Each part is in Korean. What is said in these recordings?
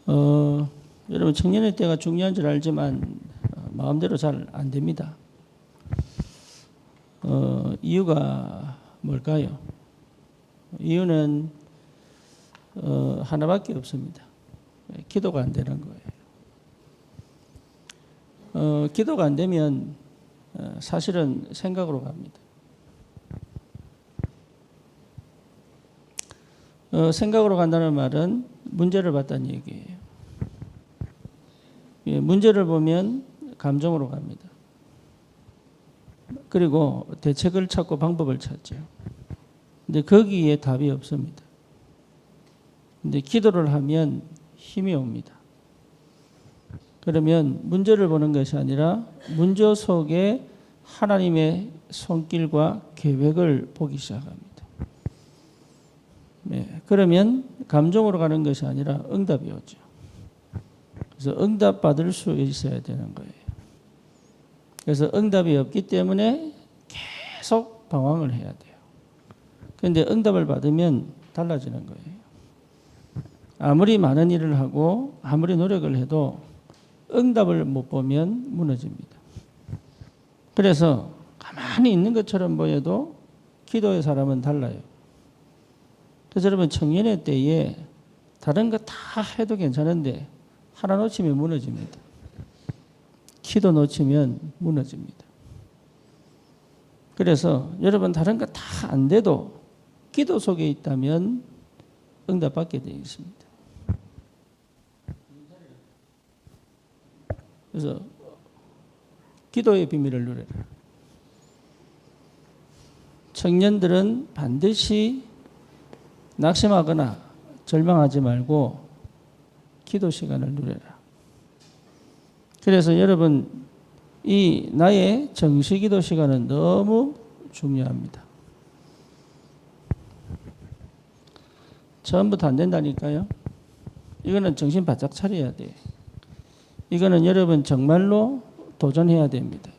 여러분 청년의 때가 중요한 줄 알지만 마음대로 잘 안 됩니다. 이유가 뭘까요? 이유는 하나밖에 없습니다. 기도가 안 되는 거예요. 기도가 안 되면 사실은 생각으로 갑니다. 생각으로 간다는 말은 문제를 봤다는 얘기예요. 문제를 보면 감정으로 갑니다. 그리고 대책을 찾고 방법을 찾죠. 근데 거기에 답이 없습니다. 근데 기도를 하면 힘이 옵니다. 그러면 문제를 보는 것이 아니라 문제 속에 하나님의 손길과 계획을 보기 시작합니다. 네, 그러면 감정으로 가는 것이 아니라 응답이 오죠. 그래서 응답 받을 수 있어야 되는 거예요. 그래서 응답이 없기 때문에 계속 방황을 해야 돼요. 그런데 응답을 받으면 달라지는 거예요. 아무리 많은 일을 하고 아무리 노력을 해도 응답을 못 보면 무너집니다. 그래서 가만히 있는 것처럼 보여도 기도의 사람은 달라요. 그래서 여러분 청년의 때에 다른 거 다 해도 괜찮은데 하나 놓치면 무너집니다. 기도 놓치면 무너집니다. 그래서 여러분 다른 거 다 안 돼도 기도 속에 있다면 응답받게 되어 있습니다. 그래서 기도의 비밀을 누려라. 청년들은 반드시 낙심하거나 절망하지 말고 기도 시간을 누려라. 그래서 여러분 이 나의 정시 기도 시간은 너무 중요합니다. 처음부터 안 된다니까요. 이거는 정신 바짝 차려야 돼. 이거는 여러분 정말로 도전해야 됩니다.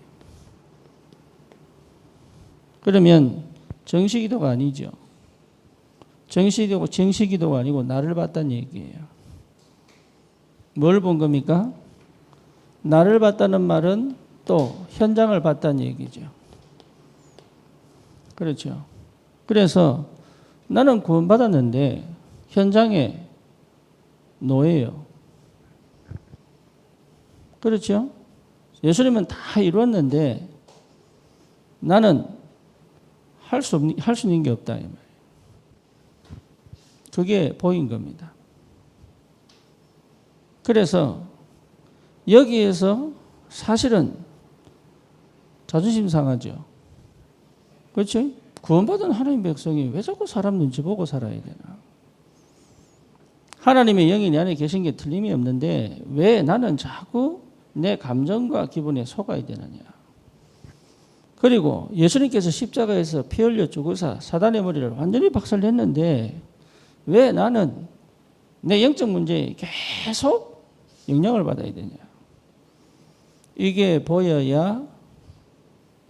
그러면 정시 기도가 아니죠. 정시 기도가 아니고 나를 봤다는 얘기예요. 뭘 본 겁니까? 나를 봤다는 말은 또 현장을 봤다는 얘기죠. 그렇죠. 그래서 나는 구원받았는데 현장에 노예요. 그렇죠. 예수님은 다 이루었는데 나는 할 수 있는 게 없다. 이 말이에요. 그게 보인 겁니다. 그래서 여기에서 사실은 자존심 상하죠. 그렇죠? 구원받은 하나님 백성이 왜 자꾸 사람 눈치 보고 살아야 되나? 하나님의 영이 내 안에 계신 게 틀림이 없는데 왜 나는 자꾸 내 감정과 기분에 속아야 되느냐? 그리고 예수님께서 십자가에서 피 흘려 죽으사 사단의 머리를 완전히 박살냈는데 왜 나는 내 영적 문제에 계속 영향을 받아야 되냐? 이게 보여야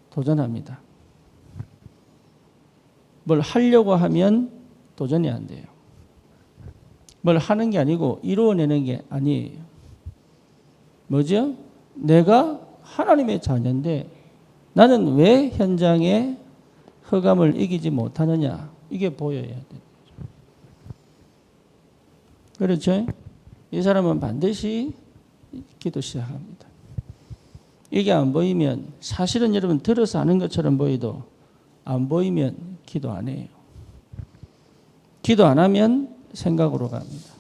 도전합니다. 뭘 하려고 하면 도전이 안 돼요. 뭘 하는 게 아니고 이루어내는 게 아니에요. 뭐죠? 내가 하나님의 자녀인데 나는 왜 현장에 흑암을 이기지 못하느냐? 이게 보여야 돼요. 그렇죠? 이 사람은 반드시 기도 시작합니다. 이게 안 보이면 사실은 여러분 들어서 아는 것처럼 보여도 안 보이면 기도 안 해요. 기도 안 하면 생각으로 갑니다.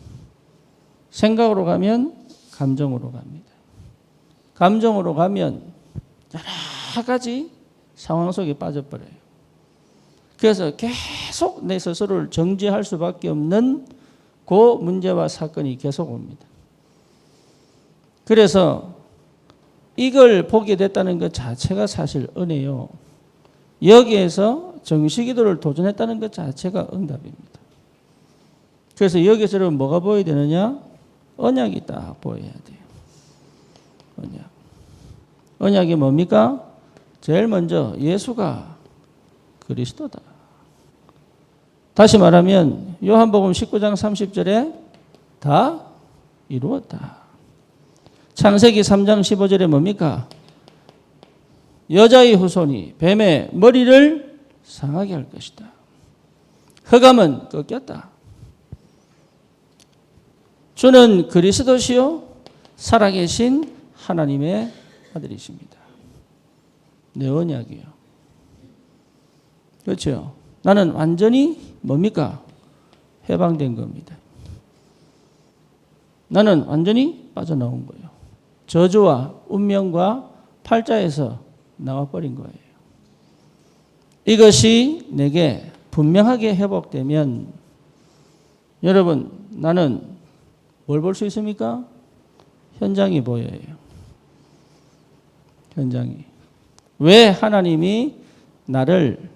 생각으로 가면 감정으로 갑니다. 감정으로 가면 여러 가지 상황 속에 빠져버려요. 그래서 계속 내 스스로를 정죄할 수밖에 없는 그 문제와 사건이 계속 옵니다. 그래서 이걸 보게 됐다는 것 자체가 사실 은혜요. 여기에서 정시기도를 도전했다는 것 자체가 응답입니다. 그래서 여기서 여러분 뭐가 보여야 되느냐? 언약이 딱 보여야 돼요. 언약. 언약이 뭡니까? 제일 먼저 예수가 그리스도다. 다시 말하면 요한복음 19장 30절에 다 이루었다. 창세기 3장 15절에 뭡니까? 여자의 후손이 뱀의 머리를 상하게 할 것이다. 흑암은 꺾였다. 주는 그리스도시요 살아계신 하나님의 아들이십니다. 내 언약이요. 그렇죠. 나는 완전히 뭡니까? 해방된 겁니다. 나는 완전히 빠져나온 거예요. 저주와 운명과 팔자에서 나와버린 거예요. 이것이 내게 분명하게 회복되면 여러분 나는 뭘 볼 수 있습니까? 현장이 보여요. 현장이. 왜 하나님이 나를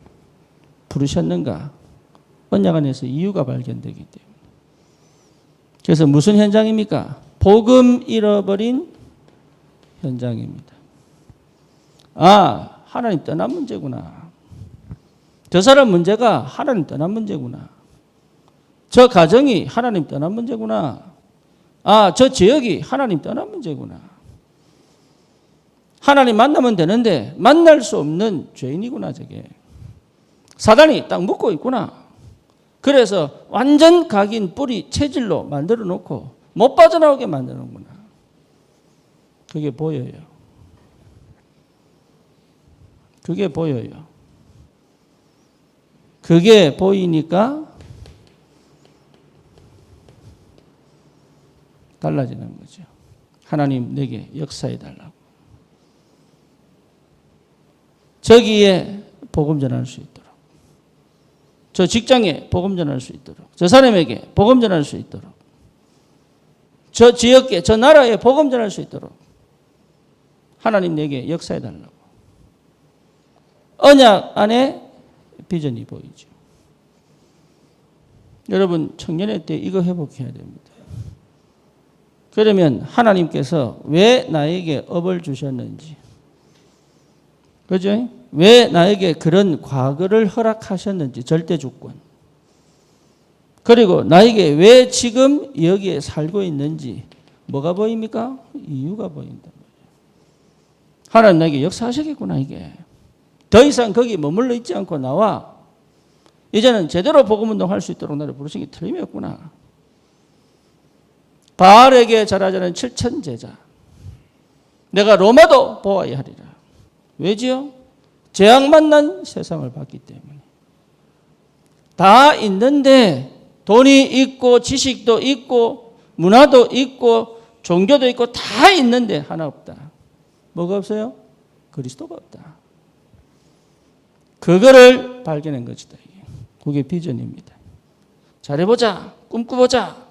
부르셨는가? 언약 안에서 이유가 발견되기 때문에. 그래서 무슨 현장입니까? 복음 잃어버린 현장입니다. 아, 하나님 떠난 문제구나. 저 사람 문제가 하나님 떠난 문제구나. 저 가정이 하나님 떠난 문제구나. 아, 저 지역이 하나님 떠난 문제구나. 하나님 만나면 되는데 만날 수 없는 죄인이구나 저게. 사단이 딱 묶고 있구나. 그래서 완전 각인 뿌리 체질로 만들어 놓고 못 빠져나오게 만드는구나. 그게 보여요. 그게 보여요. 그게 보이니까 달라지는 거죠. 하나님 내게 역사해 달라고. 저기에 복음 전할 수 있도록. 저 직장에 복음 전할 수 있도록. 저 사람에게 복음 전할 수 있도록. 저 지역에, 저 나라에 복음 전할 수 있도록. 하나님 내게 역사해 달라고. 언약 안에 비전이 보이죠. 여러분 청년회 때 이거 회복해야 됩니다. 그러면 하나님께서 왜 나에게 업을 주셨는지, 그죠? 왜 나에게 그런 과거를 허락하셨는지, 절대주권. 그리고 나에게 왜 지금 여기에 살고 있는지 뭐가 보입니까? 이유가 보인단 말이에요. 하나님 나에게 역사하시겠구나 이게. 더 이상 거기 머물러 있지 않고 나와. 이제는 제대로 복음운동할 수 있도록 나를 부르신 게 틀림이 없구나. 바알에게 절하자는 7천 제자. 내가 로마도 보아야 하리라. 왜지요? 재앙 만난 세상을 봤기 때문에. 다 있는데 돈이 있고 지식도 있고 문화도 있고 종교도 있고 다 있는데 하나 없다. 뭐가 없어요? 그리스도가 없다. 그거를 발견한 것이다. 그게 비전입니다. 잘해보자. 꿈꾸보자.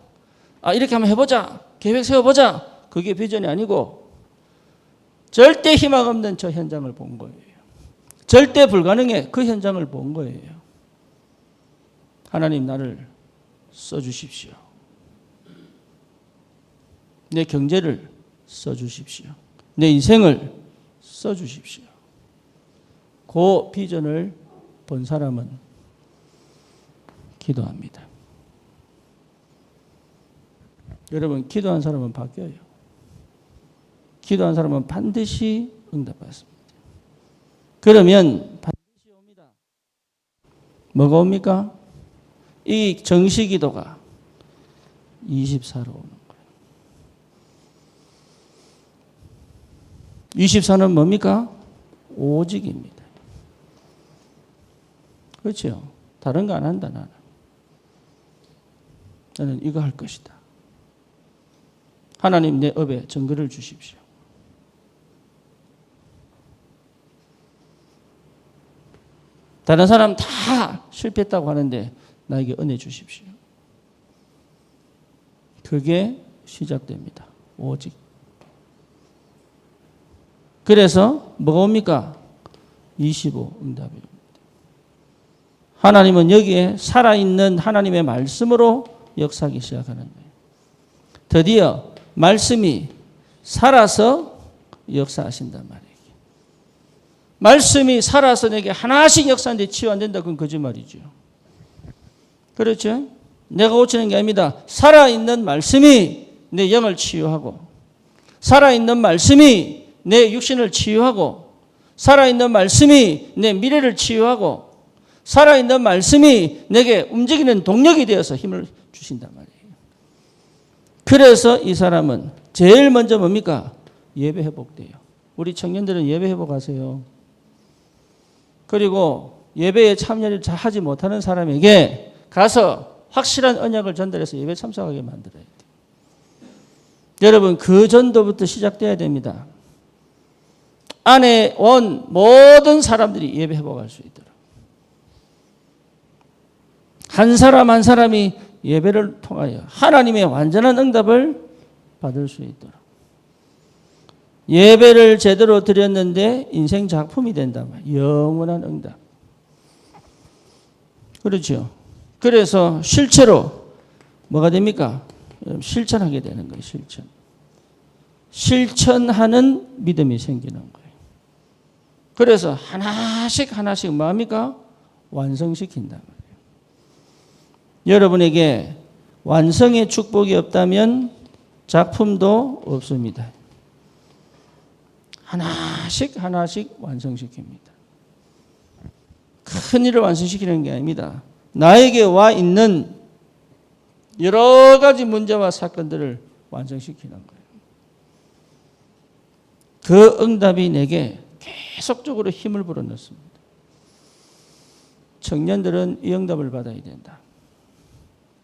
아, 이렇게 한번 해보자. 계획 세워보자. 그게 비전이 아니고 절대 희망 없는 저 현장을 본 거예요. 절대 불가능해. 그 현장을 본 거예요. 하나님 나를 써주십시오. 내 경제를 써주십시오. 내 인생을 써주십시오. 그 비전을 본 사람은 기도합니다. 여러분 기도한 사람은 바뀌어요. 기도한 사람은 반드시 응답받습니다. 그러면 반드시 옵니다. 뭐가 옵니까? 이 정시기도가 24로 오는 거예요. 24는 뭡니까? 오직입니다. 그렇죠? 다른 거 안 한다 나는. 나는 이거 할 것이다. 하나님 내 업에 증거를 주십시오. 다른 사람 다 실패했다고 하는데 나에게 은혜 주십시오. 그게 시작됩니다. 오직. 그래서 뭐가 옵니까? 25 응답입니다. 하나님은 여기에 살아있는 하나님의 말씀으로 역사하기 시작하는 거예요. 드디어 말씀이 살아서 역사하신단 말이에요. 말씀이 살아서 내게 하나씩 역사하는데 치유 안 된다. 그건 거짓말이죠. 그렇죠? 내가 고치는 게 아닙니다. 살아있는 말씀이 내 영을 치유하고, 살아있는 말씀이 내 육신을 치유하고, 살아있는 말씀이 내 미래를 치유하고, 살아있는 말씀이 내게 움직이는 동력이 되어서 힘을 주신단 말이에요. 그래서 이 사람은 제일 먼저 뭡니까? 예배 회복돼요. 우리 청년들은 예배 회복하세요. 그리고 예배에 참여를 잘 하지 못하는 사람에게 가서 확실한 언약을 전달해서 예배 참석하게 만들어야 돼요. 여러분, 그 전도부터 시작돼야 됩니다. 안에 온 모든 사람들이 예배 회복할 수 있도록. 한 사람 한 사람이 예배를 통하여 하나님의 완전한 응답을 받을 수 있도록. 예배를 제대로 드렸는데 인생 작품이 된다면 영원한 응답. 그렇죠. 그래서 실제로 뭐가 됩니까? 실천하게 되는 거예요. 실천. 실천하는 믿음이 생기는 거예요. 그래서 하나씩 하나씩 뭡니까? 완성시킨단 말이에요. 여러분에게 완성의 축복이 없다면 작품도 없습니다. 하나씩 하나씩 완성시킵니다. 큰 일을 완성시키는 게 아닙니다. 나에게 와 있는 여러 가지 문제와 사건들을 완성시키는 거예요. 그 응답이 내게 계속적으로 힘을 불어넣습니다. 청년들은 이 응답을 받아야 된다.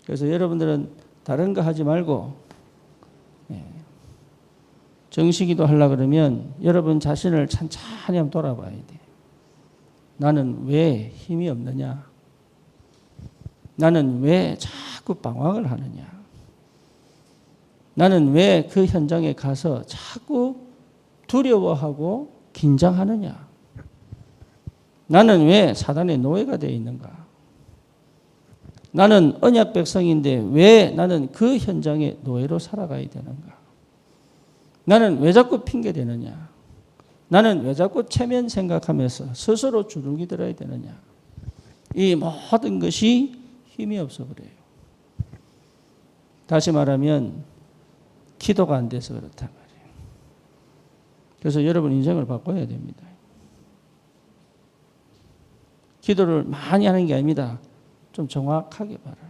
그래서 여러분들은 다른 거 하지 말고 정식기도 하려고 그러면 여러분 자신을 찬찬히 한번 돌아봐야 돼. 나는 왜 힘이 없느냐? 나는 왜 자꾸 방황을 하느냐? 나는 왜 그 현장에 가서 자꾸 두려워하고 긴장하느냐? 나는 왜 사단의 노예가 되어 있는가? 나는 언약 백성인데 왜 나는 그 현장의 노예로 살아가야 되는가? 나는 왜 자꾸 핑계대느냐? 나는 왜 자꾸 체면 생각하면서 스스로 주눅이 들어야 되느냐? 이 모든 것이 힘이 없어 그래요. 다시 말하면 기도가 안 돼서 그렇단 말이에요. 그래서 여러분 인생을 바꿔야 됩니다. 기도를 많이 하는 게 아닙니다. 좀 정확하게 바라요.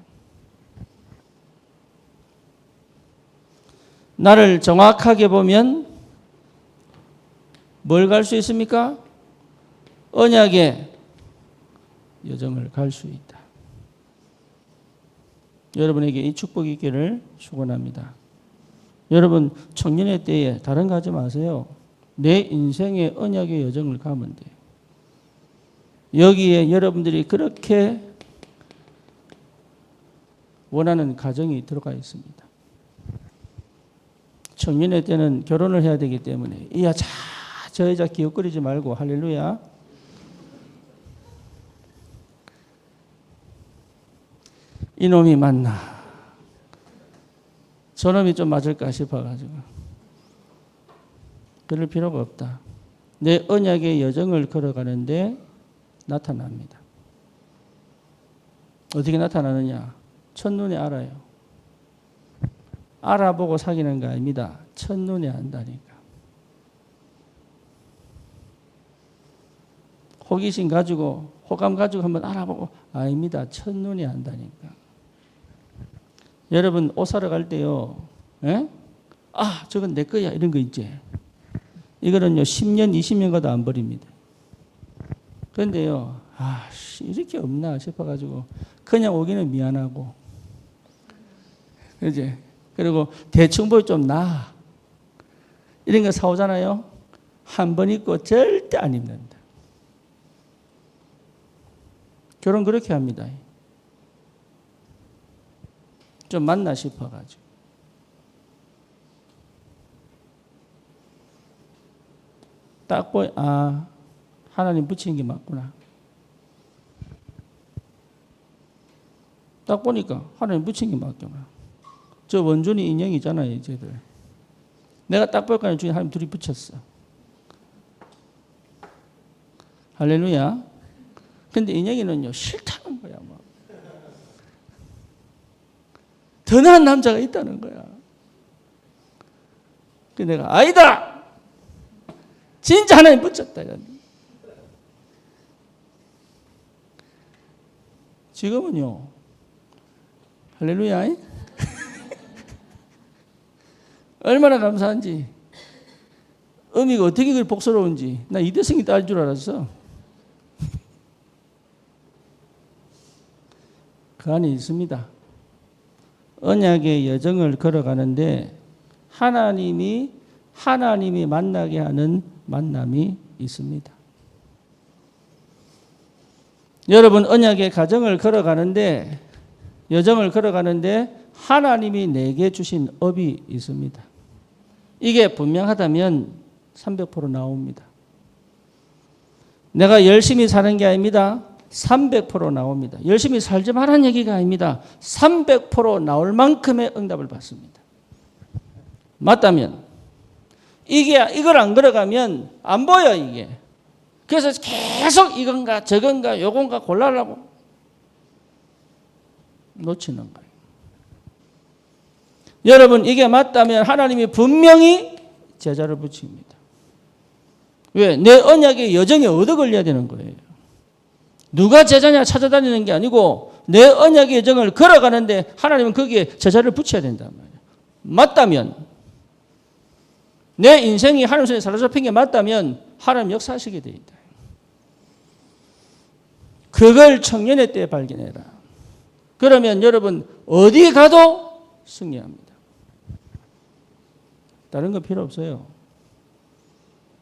나를 정확하게 보면 뭘 갈 수 있습니까? 언약의 여정을 갈 수 있다. 여러분에게 이 축복이 있기를 축원합니다. 여러분 청년의 때에 다른 거 하지 마세요. 내 인생의 언약의 여정을 가면 돼요. 여기에 여러분들이 그렇게 원하는 가정이 들어가 있습니다. 청년의 때는 결혼을 해야 되기 때문에 이야 저 여자 기웃거리지 말고 할렐루야. 이놈이 맞나? 저놈이 좀 맞을까 싶어가지고 그럴 필요가 없다. 내 언약의 여정을 걸어가는데 나타납니다. 어떻게 나타나느냐? 첫눈에 알아요. 알아보고 사귀는 거 아닙니다. 첫눈에 안다니까. 호기심 가지고 호감 가지고 한번 알아보고 아닙니다. 첫눈에 안다니까. 여러분 옷 사러 갈 때요. 에? 아 저건 내 거야 이런 거 있지. 이거는요 10년 20년 가도 안 버립니다. 그런데요. 아 이렇게 없나 싶어가지고 그냥 오기는 미안하고 그지? 그리고 대충 보이 좀 나. 이런 거 사오잖아요. 한 번 입고 절대 안 입는다. 결혼 그렇게 합니다. 좀 맞나 싶어가지고. 딱 보이, 아, 하나님 붙이는 게 맞구나. 딱 보니까 하나님 붙인 게 맞구나. 저 원준이 인형이잖아요, 쟤들. 내가 딱 볼까요? 중에 하나님 둘이 붙였어. 할렐루야. 근데 인형이는요, 싫다는 거야, 막. 더 나은 남자가 있다는 거야. 그 내가 아니다. 진짜 하나님 붙였다. 지금은요. 할렐루야. 얼마나 감사한지. 어미가 어떻게 그렇게 복스러운지. 나 이대성이 딸 줄 알았어. 그 안에 있습니다. 언약의 여정을 걸어가는데 하나님이 만나게 하는 만남이 있습니다. 여러분 언약의 가정을 걸어가는데 여정을 걸어가는데 하나님이 내게 주신 업이 있습니다. 이게 분명하다면 300% 나옵니다. 내가 열심히 사는 게 아닙니다. 300% 나옵니다. 열심히 살지 말라는 얘기가 아닙니다. 300% 나올 만큼의 응답을 받습니다. 맞다면 이걸 안 걸어가면 안 보여 이게. 그래서 계속 이건가 저건가 요건가 골라라고 놓치는 거예요. 여러분 이게 맞다면 하나님이 분명히 제자를 붙입니다. 왜? 내 언약의 여정에 얻어 걸려야 되는 거예요. 누가 제자냐 찾아다니는 게 아니고 내 언약의 여정을 걸어가는데 하나님은 거기에 제자를 붙여야 된단 말이에요. 맞다면 내 인생이 하나님 손에 사로잡힌 게 맞다면 하나님 역사하시게 돼 있다. 그걸 청년의 때에 발견해라. 그러면 여러분 어디 가도 승리합니다. 다른 거 필요 없어요.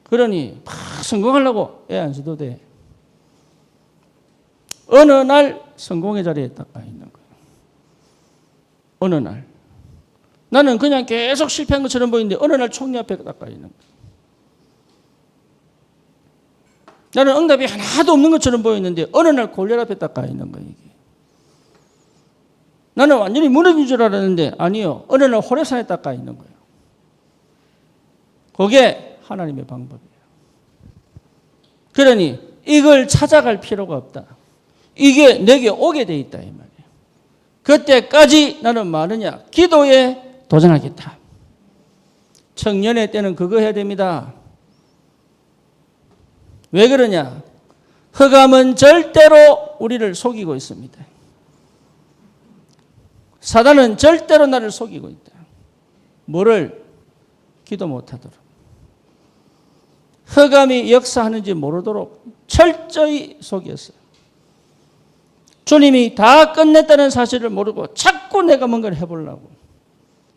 그러니 막 성공하려고 애 안 써도 돼. 어느 날 성공의 자리에 딱 가 있는 거예요. 어느 날. 나는 그냥 계속 실패한 것처럼 보이는데 어느 날 총리 앞에 딱 가 있는 거예요. 나는 응답이 하나도 없는 것처럼 보이는데 어느 날 골리앗 앞에 딱 가 있는 거예요. 이게. 나는 완전히 무너진 줄 알았는데 아니요. 어느 날 호렙산에 딱 가 있는 거예요. 그게 하나님의 방법이에요. 그러니 이걸 찾아갈 필요가 없다. 이게 내게 오게 돼 있다 이 말이에요. 그때까지 나는 뭐하느냐? 기도에 도전하겠다. 청년의 때는 그거 해야 됩니다. 왜 그러냐? 흑암은 절대로 우리를 속이고 있습니다. 사단은 절대로 나를 속이고 있다. 뭐를? 기도 못하도록. 흑암이 역사하는지 모르도록 철저히 속였어요. 주님이 다 끝냈다는 사실을 모르고 자꾸 내가 뭔가를 해보려고.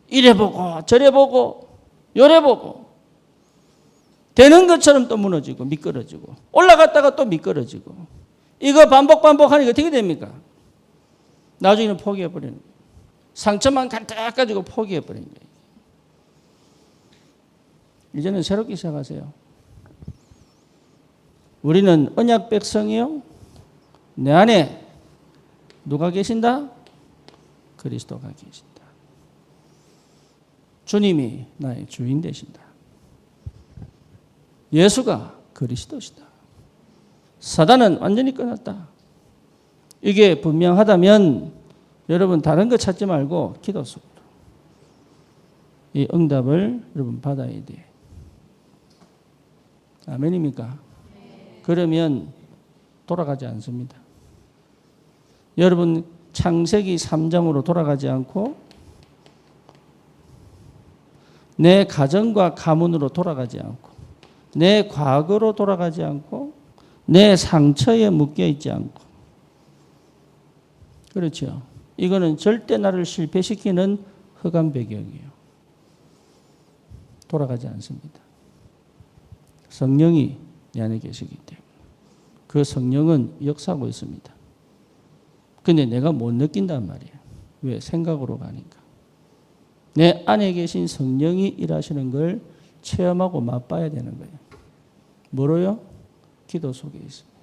이래 보고 저래 보고 요래 보고 되는 것처럼 또 무너지고 미끄러지고 올라갔다가 또 미끄러지고 이거 반복하니까 어떻게 됩니까? 나중에는 포기해버리는 거예요. 상처만 간딱 가지고 포기해버리는 거예요. 이제는 새롭게 시작하세요. 우리는 언약 백성이요. 내 안에 누가 계신다? 그리스도가 계신다. 주님이 나의 주인 되신다. 예수가 그리스도시다. 사단은 완전히 끊었다. 이게 분명하다면 여러분 다른 거 찾지 말고 기도 속으로 이 응답을 여러분 받아야 돼. 아멘입니까? 그러면 돌아가지 않습니다. 여러분 창세기 3장으로 돌아가지 않고 내 가정과 가문으로 돌아가지 않고 내 과거로 돌아가지 않고 내 상처에 묶여 있지 않고 그렇죠. 이거는 절대 나를 실패시키는 흑암 배경이에요. 돌아가지 않습니다. 성령이 내 안에 계시기 때문에 그 성령은 역사하고 있습니다. 근데 내가 못 느낀단 말이에요. 왜? 생각으로 가니까. 내 안에 계신 성령이 일하시는 걸 체험하고 맛봐야 되는 거예요. 뭐로요? 기도 속에 있습니다.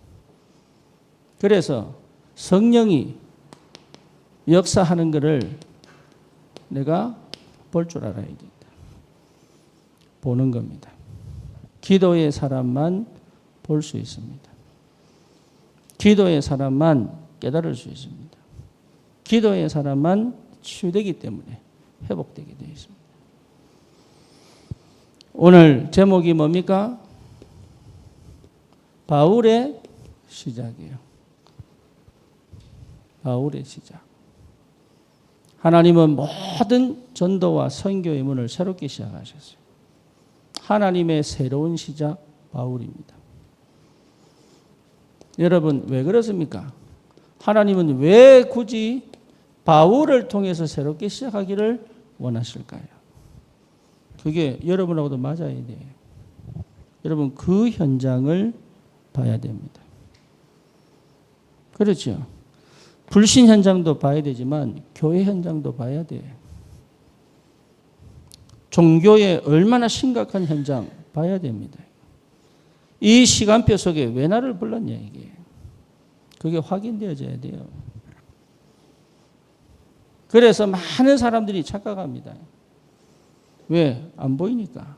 그래서 성령이 역사하는 것을 내가 볼 줄 알아야 된다. 보는 겁니다. 기도의 사람만 볼 수 있습니다. 기도의 사람만 깨달을 수 있습니다. 기도의 사람만 치유되기 때문에 회복되게 되어 있습니다. 오늘 제목이 뭡니까? 바울의 시작이에요. 바울의 시작. 하나님은 모든 전도와 선교의 문을 새롭게 시작하셨어요. 하나님의 새로운 시작 바울입니다. 여러분 왜 그렇습니까? 하나님은 왜 굳이 바울을 통해서 새롭게 시작하기를 원하실까요? 그게 여러분하고도 맞아야 돼요. 여러분 그 현장을 봐야 됩니다. 그렇죠? 불신 현장도 봐야 되지만 교회 현장도 봐야 돼요. 종교의 얼마나 심각한 현장 봐야 됩니다. 이 시간표 속에 왜 나를 불렀냐 이게. 그게 확인되어져야 돼요. 그래서 많은 사람들이 착각합니다. 왜? 안 보이니까.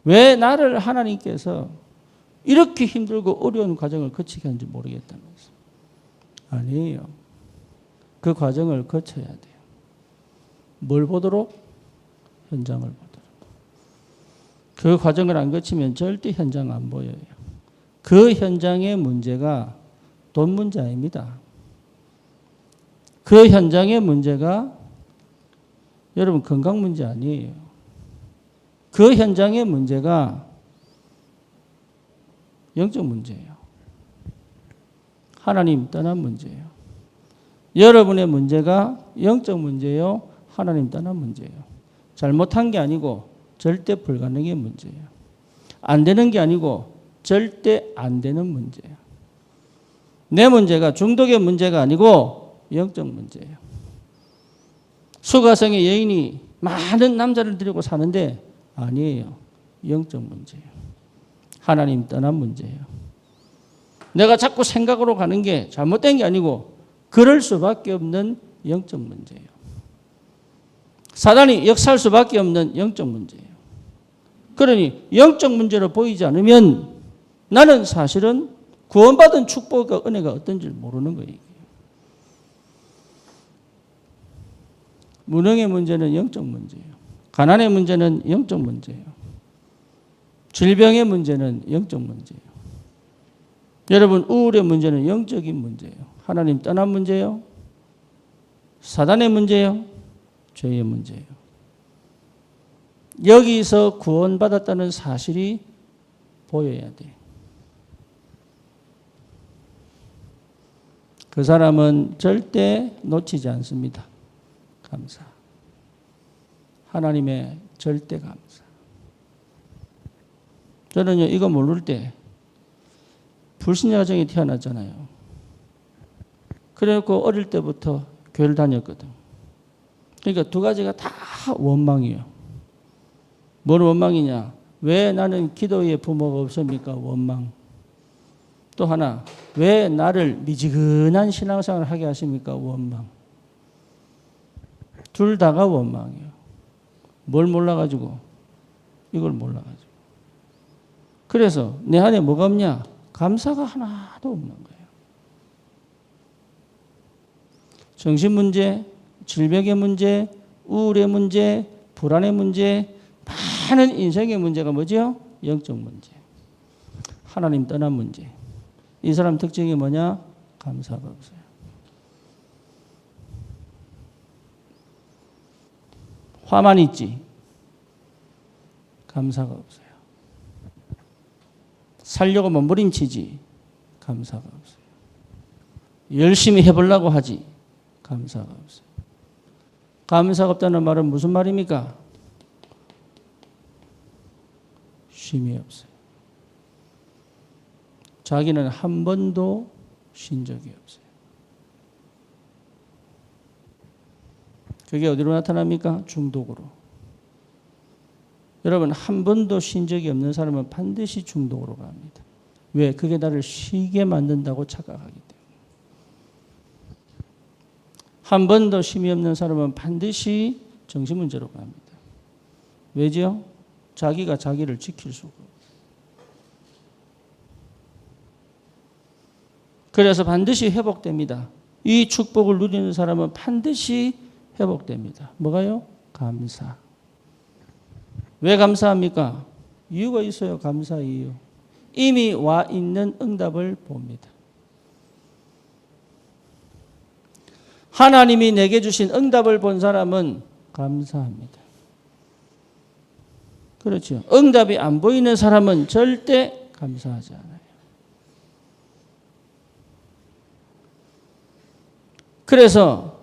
왜 나를 하나님께서 이렇게 힘들고 어려운 과정을 거치게 하는지 모르겠다면서. 아니에요. 그 과정을 거쳐야 돼요. 뭘 보도록? 현장을 보도록. 그 과정을 안 거치면 절대 현장 안 보여요. 그 현장의 문제가 돈 문제 아닙니다. 그 현장의 문제가 여러분 건강 문제 아니에요. 그 현장의 문제가 영적 문제예요. 하나님 떠난 문제예요. 여러분의 문제가 영적 문제예요. 하나님 떠난 문제예요. 잘못한 게 아니고 절대 불가능의 문제예요. 안 되는 게 아니고 절대 안 되는 문제예요. 내 문제가 중독의 문제가 아니고 영적 문제예요. 수가성의 여인이 많은 남자를 데리고 사는데 아니에요. 영적 문제예요. 하나님 떠난 문제예요. 내가 자꾸 생각으로 가는 게 잘못된 게 아니고 그럴 수밖에 없는 영적 문제예요. 사단이 역사할 수밖에 없는 영적 문제예요. 그러니 영적 문제로 보이지 않으면 나는 사실은 구원받은 축복과 은혜가 어떤지 모르는 거예요. 무능의 문제는 영적 문제예요. 가난의 문제는 영적 문제예요. 질병의 문제는 영적 문제예요. 여러분 우울의 문제는 영적인 문제예요. 하나님 떠난 문제예요. 사단의 문제예요. 죄의 문제예요. 여기서 구원받았다는 사실이 보여야 돼요. 그 사람은 절대 놓치지 않습니다. 감사. 하나님의 절대 감사. 저는요, 이거 모를 때 불신자 가정에 태어났잖아요. 그래갖고 어릴 때부터 교회를 다녔거든. 그러니까 두 가지가 다 원망이에요. 뭘 원망이냐? 왜 나는 기도의 부모가 없습니까? 원망. 또 하나, 왜 나를 미지근한 신앙생활을 하게 하십니까? 원망. 둘 다가 원망이에요. 뭘 몰라가지고? 이걸 몰라가지고. 그래서 내 안에 뭐가 없냐? 감사가 하나도 없는 거예요. 정신 문제, 질병의 문제, 우울의 문제, 불안의 문제, 많은 인생의 문제가 뭐죠? 영적 문제. 하나님 떠난 문제. 이 사람 특징이 뭐냐? 감사가 없어요. 화만 있지. 감사가 없어요. 살려고 몸부림치지. 감사가 없어요. 열심히 해보려고 하지. 감사가 없어요. 감사가 없다는 말은 무슨 말입니까? 쉼이 없어요. 자기는 한 번도 쉰 적이 없어요. 그게 어디로 나타납니까? 중독으로. 여러분 한 번도 쉰 적이 없는 사람은 반드시 중독으로 갑니다. 왜? 그게 나를 쉬게 만든다고 착각하기 때문에. 한 번도 쉼이 없는 사람은 반드시 정신문제로 갑니다. 왜죠? 자기가 자기를 지킬 수가 없어요. 그래서 반드시 회복됩니다. 이 축복을 누리는 사람은 반드시 회복됩니다. 뭐가요? 감사. 왜 감사합니까? 이유가 있어요. 감사 이유. 이미 와 있는 응답을 봅니다. 하나님이 내게 주신 응답을 본 사람은 감사합니다. 그렇죠. 응답이 안 보이는 사람은 절대 감사하지 않아요. 그래서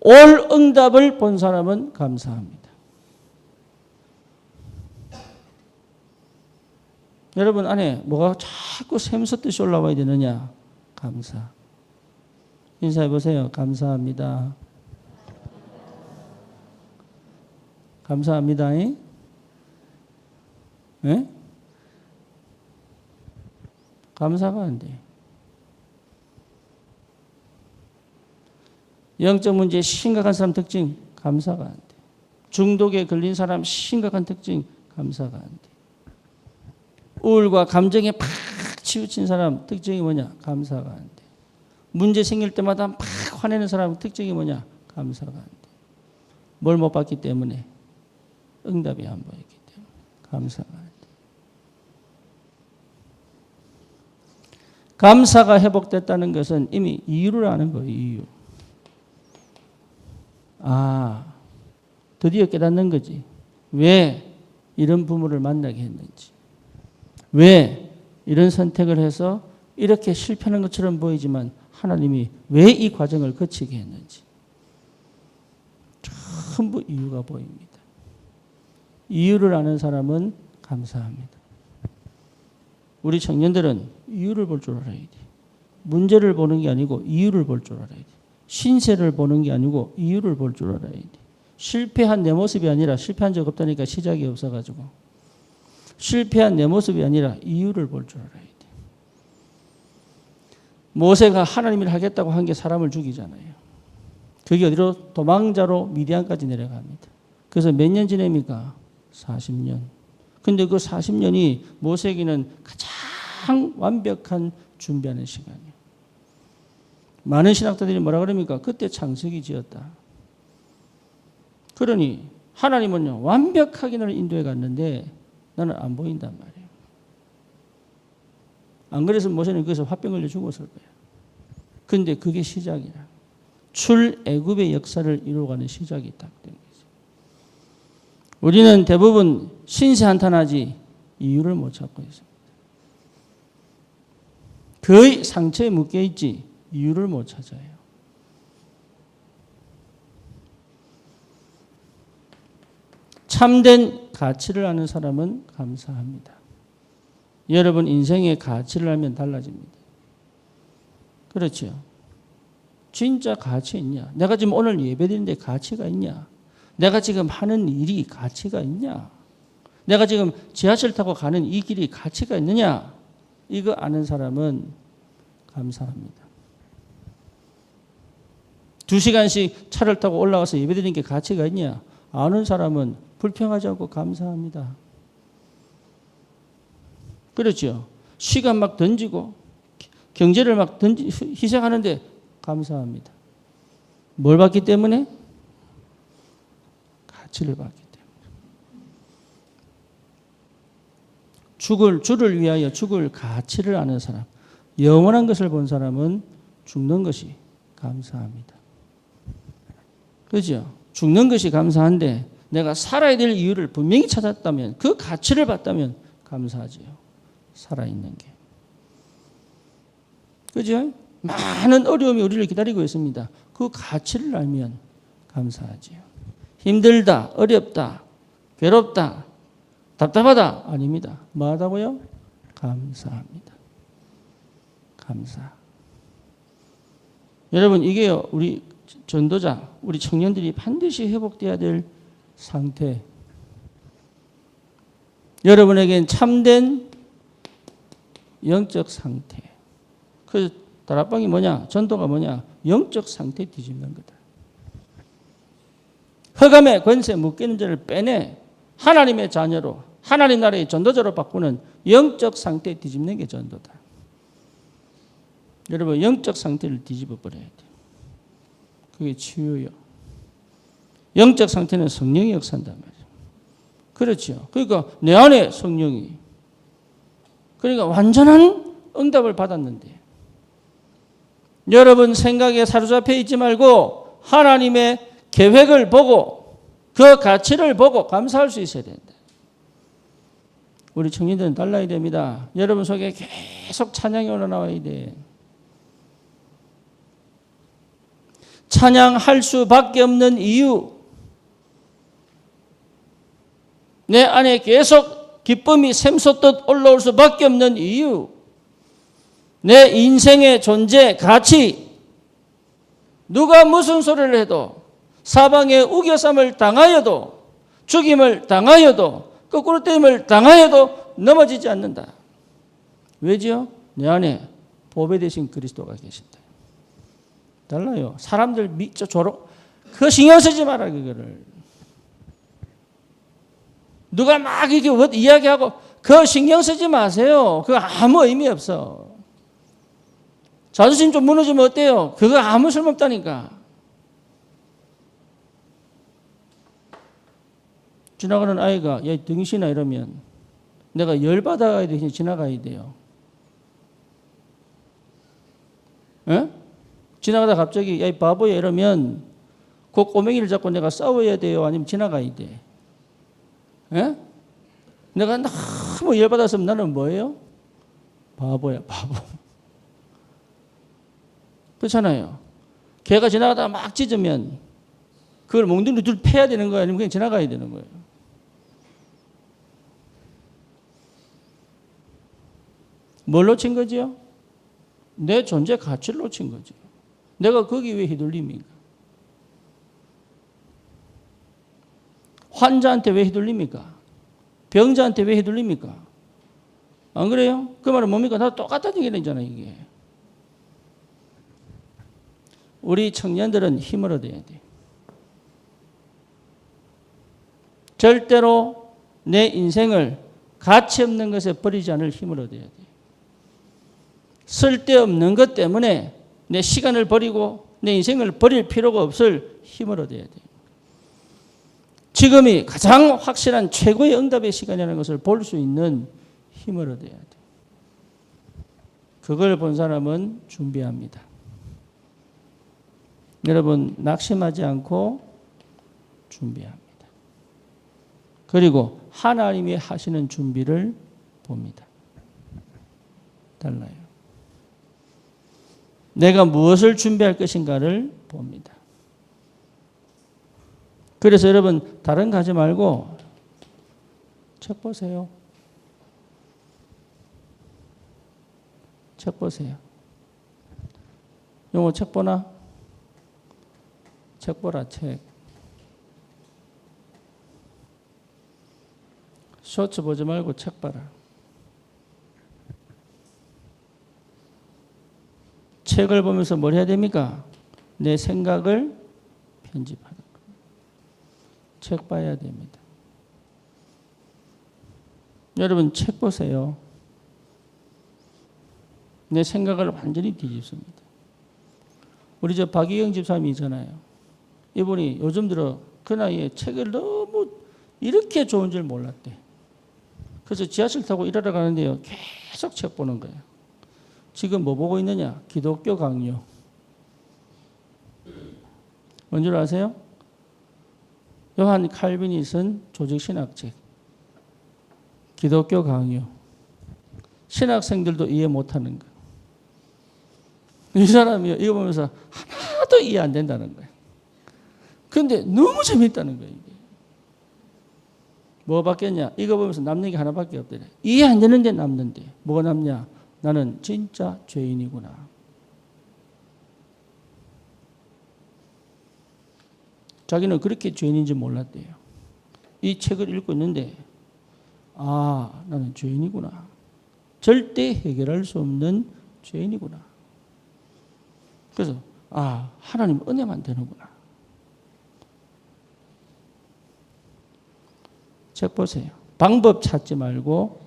올 응답을 본 사람은 감사합니다. 여러분 안에 뭐가 자꾸 샘솟듯이 올라와야 되느냐? 감사. 인사해 보세요. 감사합니다. 감사합니다. 네? 감사가 안 돼요. 영적 문제에 심각한 사람 특징, 감사가 안 돼. 중독에 걸린 사람 심각한 특징, 감사가 안 돼. 우울과 감정에 팍 치우친 사람 특징이 뭐냐? 감사가 안 돼. 문제 생길 때마다 막 화내는 사람 특징이 뭐냐? 감사가 안 돼. 뭘 못 받기 때문에? 응답이 안 보였기 때문에 감사가 안 돼. 감사가 회복됐다는 것은 이미 이유를 아는 거예요. 이유. 드디어 깨닫는 거지. 왜 이런 부모를 만나게 했는지. 왜 이런 선택을 해서 이렇게 실패하는 것처럼 보이지만 하나님이 왜 이 과정을 거치게 했는지. 전부 이유가 보입니다. 이유를 아는 사람은 감사합니다. 우리 청년들은 이유를 볼 줄 알아야 돼. 문제를 보는 게 아니고 이유를 볼 줄 알아야 돼. 신세를 보는 게 아니고 이유를 볼 줄 알아야 돼. 실패한 내 모습이 아니라 실패한 적 없다니까 시작이 없어가지고. 실패한 내 모습이 아니라 이유를 볼 줄 알아야 돼. 모세가 하나님이 하겠다고 한 게 사람을 죽이잖아요. 그게 어디로? 도망자로 미디안까지 내려갑니다. 그래서 몇 년 지냅니까? 40년. 근데 그 40년이 모세에게는 가장 완벽한 준비하는 시간이에요. 많은 신학자들이 뭐라 그럽니까? 그때 창세기 지었다. 그러니 하나님은요, 완벽하게 나를 인도해 갔는데 나는 안 보인단 말이에요. 안 그래서 모세는 거기서 화병 걸려 죽었을 거예요. 그런데 그게 시작이라. 출애굽의 역사를 이루어가는 시작이 딱 된 거죠. 우리는 대부분 신세 한탄하지 이유를 못 찾고 있습니다. 거의 상처에 묶여 있지 이유를 못 찾아요. 참된 가치를 아는 사람은 감사합니다. 여러분 인생의 가치를 알면 달라집니다. 그렇죠. 진짜 가치 있냐? 내가 지금 오늘 예배드리는데 가치가 있냐? 내가 지금 하는 일이 가치가 있냐? 내가 지금 지하철 타고 가는 이 길이 가치가 있느냐? 이거 아는 사람은 감사합니다. 2시간씩 차를 타고 올라와서 예배드리는 게 가치가 있냐? 아는 사람은 불평하지 않고 감사합니다. 그렇죠. 시간 막 던지고 경제를 막 희생하는데 감사합니다. 뭘 받기 때문에? 가치를 받기 때문에. 주를 위하여 죽을 가치를 아는 사람, 영원한 것을 본 사람은 죽는 것이 감사합니다. 그렇죠? 죽는 것이 감사한데 내가 살아야 될 이유를 분명히 찾았다면, 그 가치를 봤다면 감사하지요. 살아있는 게. 그죠? 많은 어려움이 우리를 기다리고 있습니다. 그 가치를 알면 감사하지요. 힘들다, 어렵다, 괴롭다, 답답하다 아닙니다. 뭐 하다고요? 감사합니다. 감사. 여러분 이게 우리 전도자, 우리 청년들이 반드시 회복돼야 될 상태. 여러분에겐 참된 영적 상태. 그 다락방이 뭐냐? 전도가 뭐냐? 영적 상태 뒤집는 거다. 흑암의 권세 묶이는 자를 빼내 하나님의 자녀로, 하나님 나라의 전도자로 바꾸는 영적 상태 뒤집는 게 전도다. 여러분 영적 상태를 뒤집어 버려야 돼. 그게 치유요. 영적 상태는 성령이 역사한단 말이에요. 그렇죠. 그러니까 내 안에 성령이. 그러니까 완전한 응답을 받았는데 여러분 생각에 사로잡혀 있지 말고 하나님의 계획을 보고 그 가치를 보고 감사할 수 있어야 된다. 우리 청년들은 달라야 됩니다. 여러분 속에 계속 찬양이 올라나와야 돼. 찬양할 수밖에 없는 이유, 내 안에 계속 기쁨이 샘솟듯 올라올 수밖에 없는 이유, 내 인생의 존재, 가치, 누가 무슨 소리를 해도 사방에 우겨쌈을 당하여도 죽임을 당하여도 거꾸로 때림을 당하여도 넘어지지 않는다. 왜지요? 내 안에 보배 되신 그리스도가 계신다. 달라요. 사람들 그거 신경 쓰지 마라, 그거를. 누가 막 이렇게 이야기하고 그거 신경 쓰지 마세요. 그거 아무 의미 없어. 자존심 좀 무너지면 어때요? 그거 아무 쓸모없다니까. 지나가는 아이가 야 등신아 이러면 내가 열받아가야 돼, 지나가야 돼요. 에? 지나가다 갑자기 야 바보야 이러면 그 꼬맹이를 잡고 내가 싸워야 돼요? 아니면 지나가야 돼? 에? 내가 너무 열받았으면 나는 뭐예요? 바보야, 바보. 그렇잖아요. 개가 지나가다가 막 짖으면 그걸 몽둥이 둘 패야 되는 거예요? 아니면 그냥 지나가야 되는 거예요? 뭘 놓친 거지요? 내 존재 가치를 놓친 거죠. 내가 거기 왜 휘둘립니까? 환자한테 왜 휘둘립니까? 병자한테 왜 휘둘립니까? 안 그래요? 그 말은 뭡니까? 나도 똑같다는 얘기잖아요, 이게. 우리 청년들은 힘을 얻어야 돼. 절대로 내 인생을 가치 없는 것에 버리지 않을 힘을 얻어야 돼. 쓸데없는 것 때문에 내 시간을 버리고 내 인생을 버릴 필요가 없을 힘을 얻어야 돼. 지금이 가장 확실한 최고의 응답의 시간이라는 것을 볼 수 있는 힘을 얻어야 돼. 그걸 본 사람은 준비합니다. 여러분 낙심하지 않고 준비합니다. 그리고 하나님이 하시는 준비를 봅니다. 달라요. 내가 무엇을 준비할 것인가를 봅니다. 그래서 여러분 다른 거 하지 말고 책 보세요. 책 보세요. 영어 책 보나? 책 보라, 책. 쇼츠 보지 말고 책 봐라. 책을 보면서 뭘 해야 됩니까? 내 생각을 편집하는 거예요. 책 봐야 됩니다. 여러분 책 보세요. 내 생각을 완전히 뒤집습니다. 우리 저 박희영 집사님이잖아요. 이분이 요즘 들어 그 나이에 책을 너무 이렇게 좋은 줄 몰랐대. 그래서 지하철 타고 일하러 가는데요. 계속 책 보는 거예요. 지금 뭐 보고 있느냐? 기독교 강요. 뭔 줄 아세요? 요한 칼빈이 쓴 조직신학책. 기독교 강요. 신학생들도 이해 못하는 거. 이 사람이 이거 보면서 하나도 이해 안 된다는 거예요. 그런데 너무 재밌다는 거예요. 이게. 뭐 받겠냐? 이거 보면서 남는 게 하나밖에 없더래. 이해 안 되는데 남는데. 뭐가 남냐? 나는 진짜 죄인이구나. 자기는 그렇게 죄인인지 몰랐대요. 이 책을 읽고 있는데 아, 나는 죄인이구나. 절대 해결할 수 없는 죄인이구나. 그래서 아, 하나님 은혜만 되는구나. 책 보세요. 방법 찾지 말고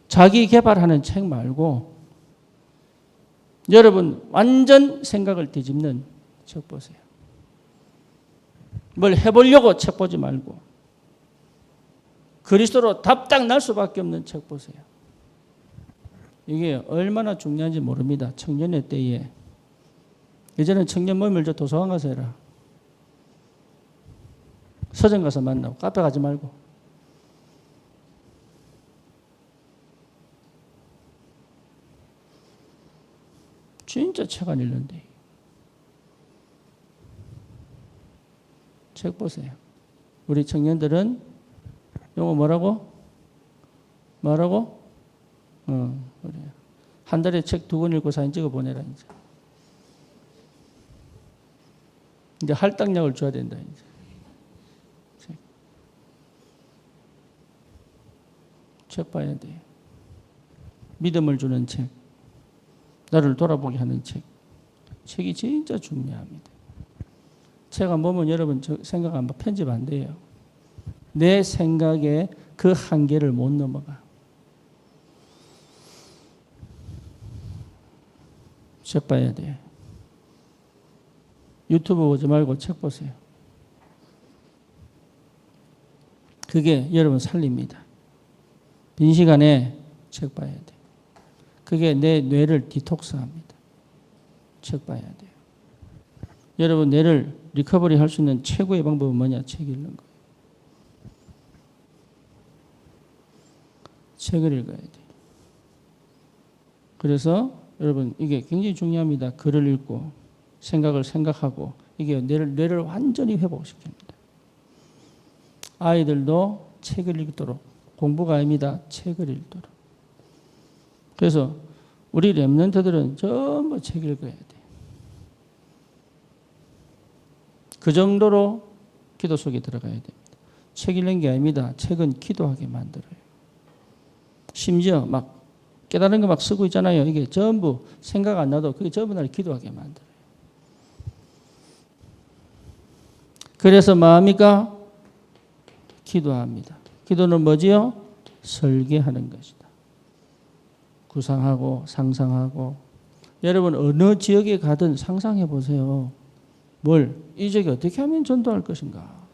자기 개발하는 책 말고 여러분 완전 생각을 뒤집는 책 보세요. 뭘 해보려고 책 보지 말고 그리스도로 답딱 날 수밖에 없는 책 보세요. 이게 얼마나 중요한지 모릅니다. 청년의 때에. 예전에 청년 모임을 도서관 가서 해라. 서점 가서 만나고 카페 가지 말고. 진짜 책 안 읽는데. 책 보세요. 우리 청년들은 영어 뭐라고? 그래요. 한 달에 책 2권 읽고 사진 찍어 보내라 이제. 이제 할당량을 줘야 된다 이제. 책 봐야 돼. 믿음을 주는 책. 나를 돌아보게 하는 책. 책이 진짜 중요합니다. 책 안 보면 여러분 생각 안 봐. 편집 안 돼요. 내 생각에 그 한계를 못 넘어가. 책 봐야 돼. 유튜브 보지 말고 책 보세요. 그게 여러분 살립니다. 빈 시간에 책 봐야 돼. 그게 내 뇌를 디톡스합니다. 책 봐야 돼요. 여러분 뇌를 리커버리 할 수 있는 최고의 방법은 뭐냐? 책 읽는 거예요. 책을 읽어야 돼요. 그래서 여러분 이게 굉장히 중요합니다. 글을 읽고 생각을 생각하고 이게 뇌를 완전히 회복시킵니다. 아이들도 책을 읽도록 공부가 아닙니다. 책을 읽도록. 그래서 우리 렘넌트들은 전부 책 읽어야 돼요. 그 정도로 기도 속에 들어가야 됩니다. 책 읽는 게 아닙니다. 책은 기도하게 만들어요. 심지어 막 깨달은 거 막 쓰고 있잖아요. 이게 전부 생각 안 나도 그게 전부 날 기도하게 만들어요. 그래서 뭐합니까? 기도합니다. 기도는 뭐지요? 설계하는 것이다. 구상하고 상상하고. 여러분 어느 지역에 가든 상상해 보세요. 이 지역에 어떻게 하면 전도할 것인가?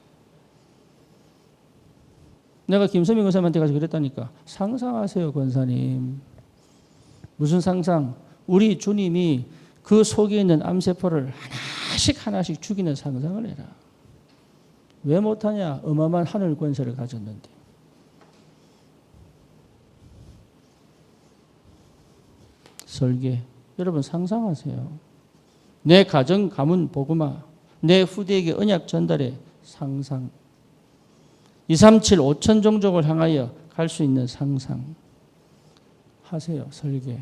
내가 김서민 권사님한테 가서 그랬다니까. 상상하세요, 권사님. 무슨 상상? 우리 주님이 그 속에 있는 암세포를 하나씩 죽이는 상상을 해라. 왜 못하냐? 어마어마한 하늘 권세를 가졌는데. 설계. 여러분 상상하세요. 내 가정 가문 복음화, 내 후대에게 언약 전달의 상상. 237 5천 종족을 향하여 갈 수 있는 상상. 하세요. 설계.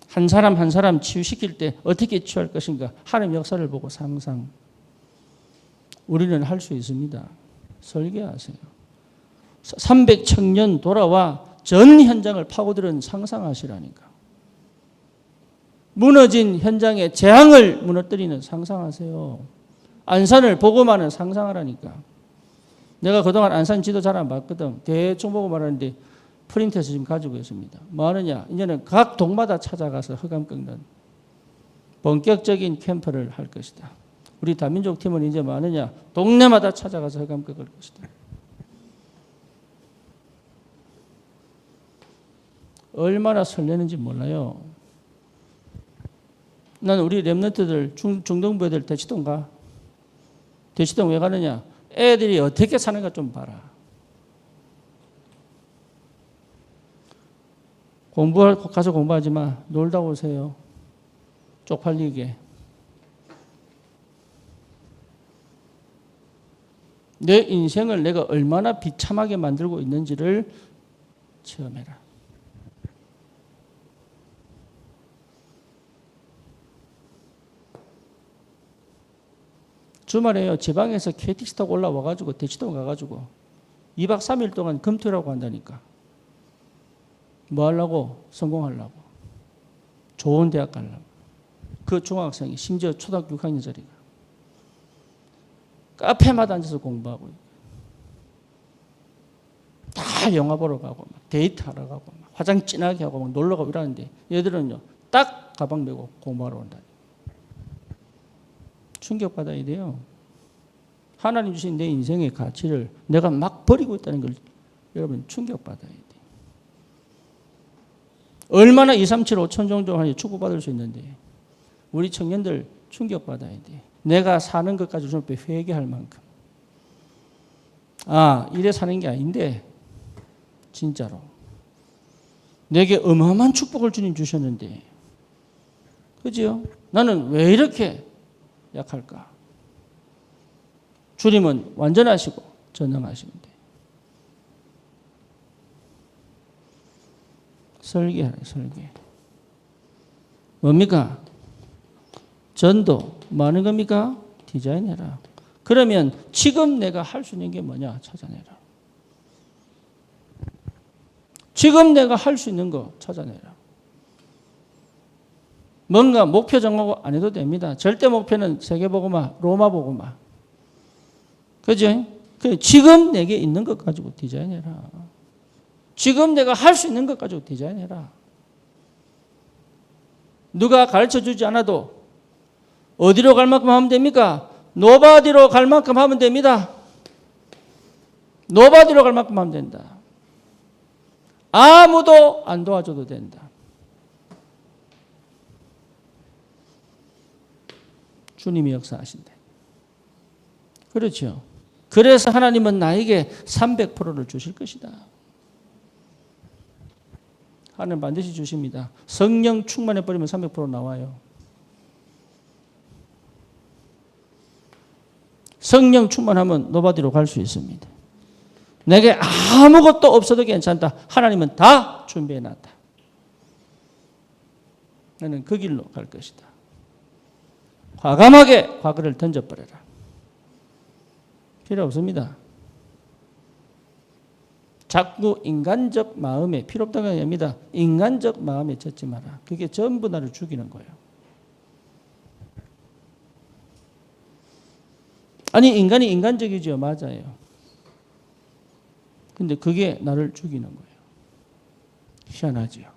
한 사람 한 사람 치유시킬 때 어떻게 치유할 것인가? 하나님 역사를 보고 상상. 우리는 할 수 있습니다. 설계하세요. 300청년 돌아와 전 현장을 파고들은 상상하시라니까. 무너진 현장의 재앙을 무너뜨리는 상상하세요. 안산을 복음하는 상상하라니까. 내가 그동안 안산 지도 잘 안 봤거든. 대충 보고 말하는데 프린트해서 지금 가지고 있습니다. 뭐 하느냐? 이제는 각 동마다 찾아가서 흑암 꺾는 본격적인 캠프를 할 것이다. 우리 다민족 팀은 이제 뭐 하느냐? 동네마다 찾아가서 흑암 꺾을 것이다. 얼마나 설레는지 몰라요. 나는 우리 렘넌트들 중동부 애들 대치동 가. 대치동 왜 가느냐? 애들이 어떻게 사는가 좀 봐라. 가서 공부하지 마. 놀다 오세요. 쪽팔리게. 내 인생을 내가 얼마나 비참하게 만들고 있는지를 체험해라. 주말에요. 지방에서 KTX 타고 올라와가지고 대치동 가가지고 2박 3일 동안 금토라고 한다니까. 뭐 하려고? 성공하려고. 좋은 대학 가려고. 그 중학생이 심지어 초등학교 6학년짜리가 카페마다 앉아서 공부하고 다 영화 보러 가고 막 데이트하러 가고 막 화장 진하게 하고 막 놀러 가고 이러는데 얘들은요 딱 가방 메고 공부하러 온다. 충격받아야 돼요. 하나님 주신 내 인생의 가치를 내가 막 버리고 있다는 걸 여러분 충격받아야 돼. 얼마나 2, 3, 7, 5천 정도 하니 축복받을 수 있는데 우리 청년들 충격받아야 돼. 내가 사는 것까지 좀 회개할 만큼. 아, 이래 사는 게 아닌데 진짜로 내게 어마어마한 축복을 주님 주셨는데 그죠? 나는 왜 이렇게 약할까? 주님은 완전하시고 전능하신데 설계하래. 설계 뭡니까? 전도 뭐 하는 겁니까? 디자인해라. 그러면 지금 내가 할 수 있는 게 뭐냐 찾아내라. 지금 내가 할 수 있는 거 찾아내라. 뭔가 목표 정하고 안 해도 됩니다. 절대 목표는 세계복음화, 로마복음화. 그죠? 지금 내게 있는 것 가지고 디자인해라. 지금 내가 할 수 있는 것 가지고 디자인해라. 누가 가르쳐주지 않아도 어디로 갈 만큼 하면 됩니까? 노바디로 갈 만큼 하면 됩니다. 노바디로 갈 만큼 하면 된다. 아무도 안 도와줘도 된다. 주님이 역사하신대. 그렇죠. 그래서 하나님은 나에게 300%를 주실 것이다. 하나님 반드시 주십니다. 성령 충만해버리면 300% 나와요. 성령 충만하면 노바디로 갈 수 있습니다. 내게 아무것도 없어도 괜찮다. 하나님은 다 준비해놨다. 나는 그 길로 갈 것이다. 과감하게 과거를 던져버려라. 필요 없습니다. 자꾸 인간적 마음에 필요 없다는 게 아닙니다. 인간적 마음에 젖지 마라. 그게 전부 나를 죽이는 거예요. 아니 인간이 인간적이죠. 맞아요. 근데 그게 나를 죽이는 거예요. 희한하지요.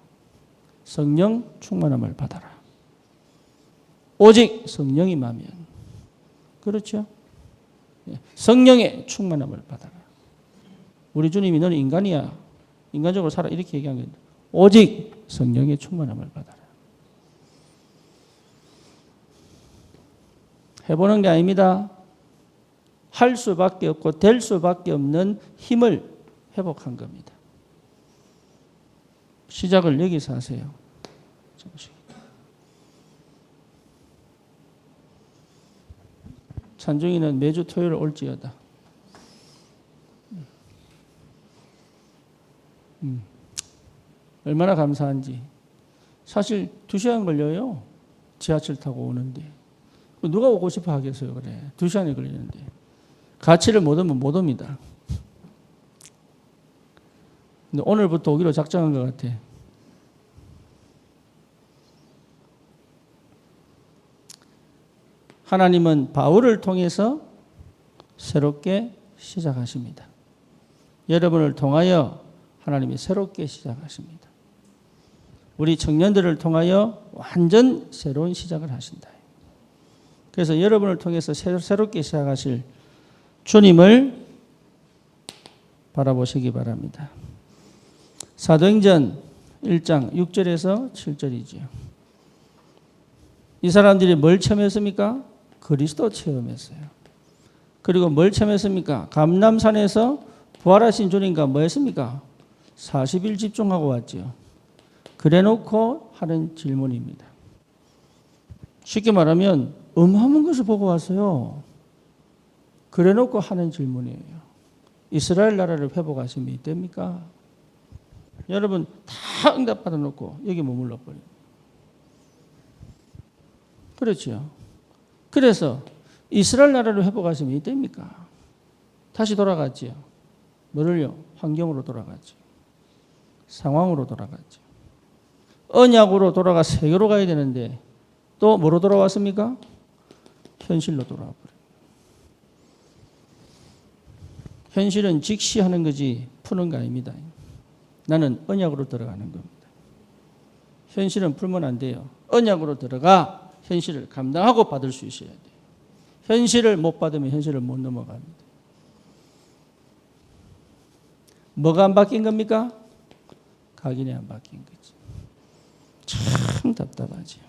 성령 충만함을 받아라. 오직 성령이 마면. 그렇죠? 성령의 충만함을 받아라. 우리 주님이 너는 인간이야. 인간적으로 살아. 이렇게 얘기한 거예요. 오직 성령의 충만함을 받아라. 해보는 게 아닙니다. 할 수밖에 없고 될 수밖에 없는 힘을 회복한 겁니다. 시작을 여기서 하세요. 찬종이는 매주 토요일 올지어다. 얼마나 감사한지. 사실 2시간 걸려요. 지하철 타고 오는데. 누가 오고 싶어 하겠어요. 그래. 2시간이 걸리는데. 가치를 못 오면 못 옵니다. 근데 오늘부터 오기로 작정한 것 같아. 하나님은 바울을 통해서 새롭게 시작하십니다. 여러분을 통하여 하나님이 새롭게 시작하십니다. 우리 청년들을 통하여 완전 새로운 시작을 하신다. 그래서 여러분을 통해서 새롭게 시작하실 주님을 바라보시기 바랍니다. 사도행전 1장 6절에서 7절이죠. 이 사람들이 뭘 체험했습니까? 그리스도 체험했어요. 그리고 뭘 체험했습니까? 감람산에서 부활하신 주님과 뭐 했습니까? 40일 집중하고 왔죠. 그래 놓고 하는 질문입니다. 쉽게 말하면 어마어마한 것을 보고 왔어요. 그래 놓고 하는 질문이에요. 이스라엘 나라를 회복하시면 이때입니까? 여러분 다 응답 받아놓고 여기 머물러 버려요. 그렇죠. 그래서 이스라엘 나라를 회복하시면 이때입니까? 다시 돌아갔지요. 뭐를요? 환경으로 돌아갔죠. 상황으로 돌아갔죠. 언약으로 돌아가 세계로 가야 되는데 또 뭐로 돌아왔습니까? 현실로 돌아와 버려요. 현실은 직시하는 거지 푸는 거 아닙니다. 나는 언약으로 들어가는 겁니다. 현실은 풀면 안 돼요. 언약으로 들어가 현실을 감당하고 받을 수 있어야 돼요. 현실을 못 받으면 현실을 못 넘어갑니다. 뭐가 안 바뀐 겁니까? 각인이 안 바뀐 거지. 참 답답하죠.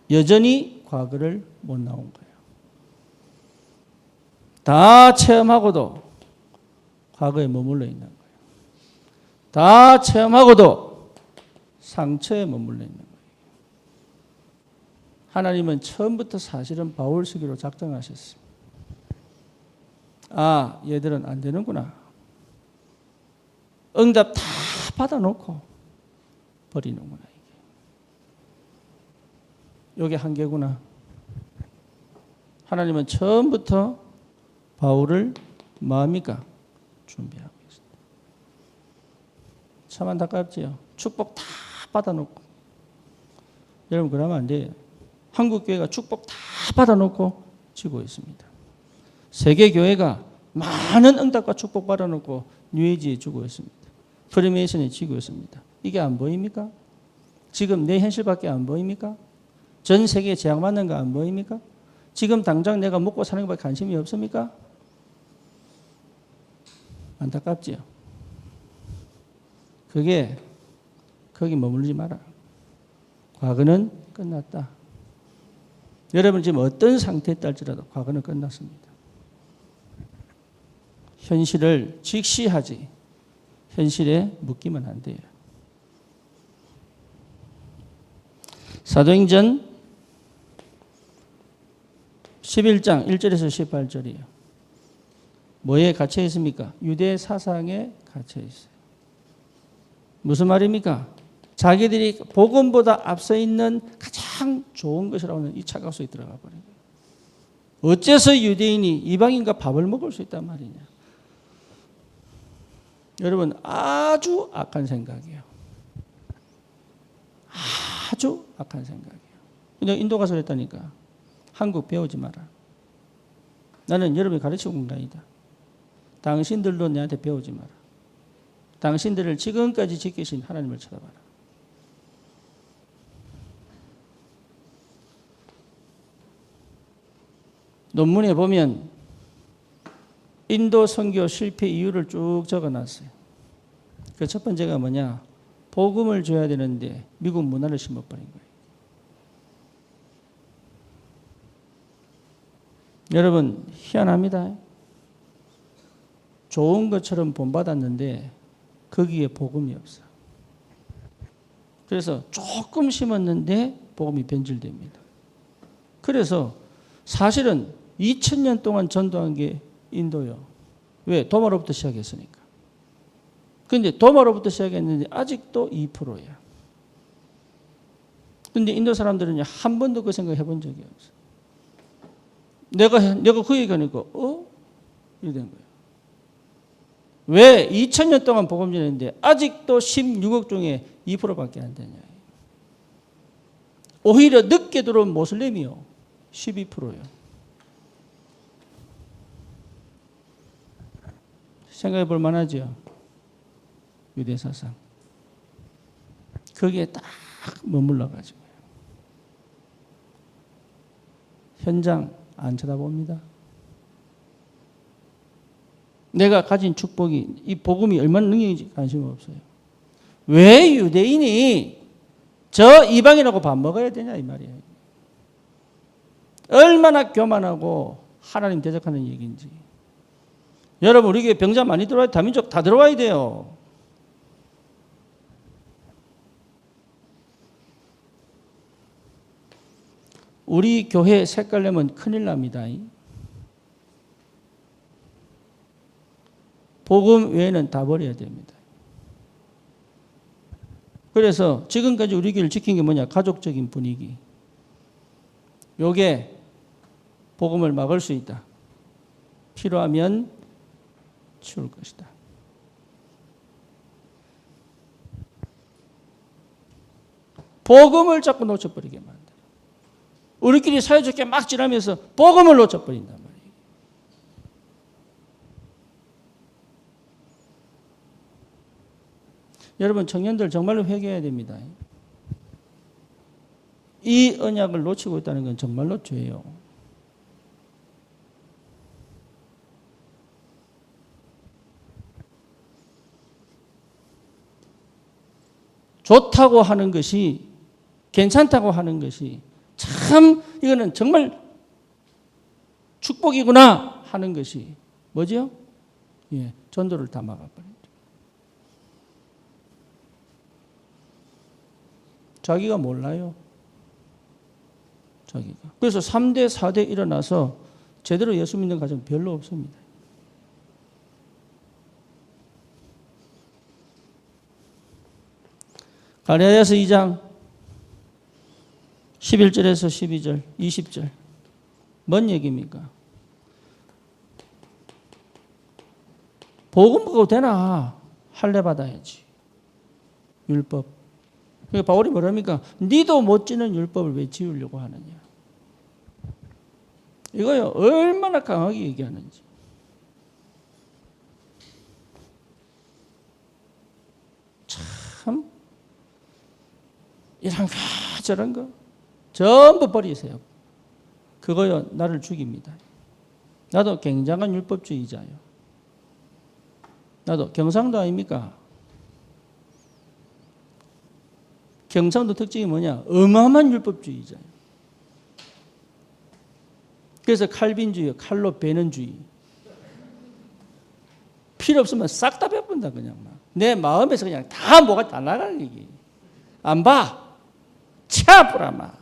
여전히 과거를 못 나온 거예요. 다 체험하고도 과거에 머물러 있는 거예요. 다 체험하고도 상처에 머물러 있는 거예요. 하나님은 처음부터 사실은 바울시기로 작정하셨습니다. 아, 얘들은 안 되는구나. 응답 다 받아놓고 버리는구나. 이게 한계구나. 하나님은 처음부터 바울을 마음이가 준비하고 있습니다. 참 안타깝지요. 축복 다 받아놓고. 여러분 그러면 안 돼요. 한국교회가 축복 다 받아놓고 지고 있습니다. 세계교회가 많은 응답과 축복 받아놓고 뉴에이지에 주고 있습니다. 프리메이션에 지고 있습니다. 이게 안 보입니까? 지금 내 현실밖에 안 보입니까? 전 세계에 제약받는 거 안 보입니까? 지금 당장 내가 먹고 사는 것밖에 관심이 없습니까? 안타깝지요. 그게 거기 머물지 마라. 과거는 끝났다. 여러분 지금 어떤 상태에 딸지라도 과거는 끝났습니다. 현실을 직시하지 현실에 묶이면 안 돼요. 사도행전 11장 1절에서 18절이에요. 뭐에 갇혀 있습니까? 유대 사상에 갇혀 있어요. 무슨 말입니까? 자기들이 복음보다 앞서 있는 가장 좋은 것이라고 하는 이 착각 속에 들어가 버린 거예요. 어째서 유대인이 이방인과 밥을 먹을 수 있단 말이냐? 여러분 아주 악한 생각이에요. 아주 악한 생각이에요. 내가 인도 가서 그랬다니까. 한국 배우지 마라. 나는 여러분이 가르치고 온 게 아니다. 당신들도 내한테 배우지 마라. 당신들을 지금까지 지키신 하나님을 쳐다봐라. 논문에 보면 인도 선교 실패 이유를 쭉 적어놨어요. 그 첫 번째가 뭐냐? 복음을 줘야 되는데 미국 문화를 심어버린 거예요. 여러분 희한합니다. 좋은 것처럼 본받았는데 거기에 복음이 없어. 그래서 조금 심었는데 복음이 변질됩니다. 그래서 사실은 2000년 동안 전도한 게 인도요. 왜? 도마로부터 시작했으니까. 그런데 도마로부터 시작했는데 아직도 2%야. 그런데 인도 사람들은 한 번도 그 생각 해본 적이 없어. 내가 그 얘기하니까 이래 된 거예요. 왜 2000년 동안 복음 전했는데 아직도 16억 중에 2%밖에 안 되냐. 오히려 늦게 들어온 모슬렘이요. 12%요. 생각해 볼 만하죠. 유대 사상. 거기에 딱 머물러 가지고 현장 안 쳐다봅니다. 내가 가진 축복이 이 복음이 얼마나 능력인지 관심 없어요. 왜 유대인이 저 이방인하고 밥 먹어야 되냐 이 말이에요. 얼마나 교만하고 하나님 대적하는 얘기인지. 여러분 우리 교회 병자 많이 들어와야 다민족 다 들어와야 돼요. 우리 교회 색깔 내면 큰일 납니다. 복음 외에는 다 버려야 됩니다. 그래서 지금까지 우리 교회를 지킨 게 뭐냐? 가족적인 분위기. 요게 복음을 막을 수 있다. 필요하면 치울 것이다. 복음을 자꾸 놓쳐버리게 만들어. 우리끼리 사이좋게 막 지나면서 복음을 놓쳐버린단 말이에요. 여러분 청년들 정말로 회개해야 됩니다. 이 언약을 놓치고 있다는 건 정말로 죄예요. 좋다고 하는 것이, 괜찮다고 하는 것이 참 이거는 정말 축복이구나 하는 것이 뭐죠? 예, 전도를 다 막아버립니다. 자기가 몰라요. 자기가. 그래서 3대, 4대 일어나서 제대로 예수 믿는 가정 별로 없습니다. 갈라디아서 2장 11절에서 12절, 20절. 뭔 얘기입니까? 복음 보고 되나? 할례 받아야지. 율법. 그러니까 바울이 뭐랍니까? 니도 못 지는 율법을 왜 지으려고 하느냐. 이거요, 얼마나 강하게 얘기하는지. 참, 이런 거 저런 거 전부 버리세요. 그거요, 나를 죽입니다. 나도 굉장한 율법주의자예요. 나도 경상도 아닙니까? 경상도 특징이 뭐냐? 어마어마한 율법주의자예요. 그래서 칼빈주의, 칼로 베는 주의. 필요 없으면 싹 다 베푼다 그냥 막. 내 마음에서 그냥 다 뭐가 다 나가는 얘기. 안 봐. 차브라마.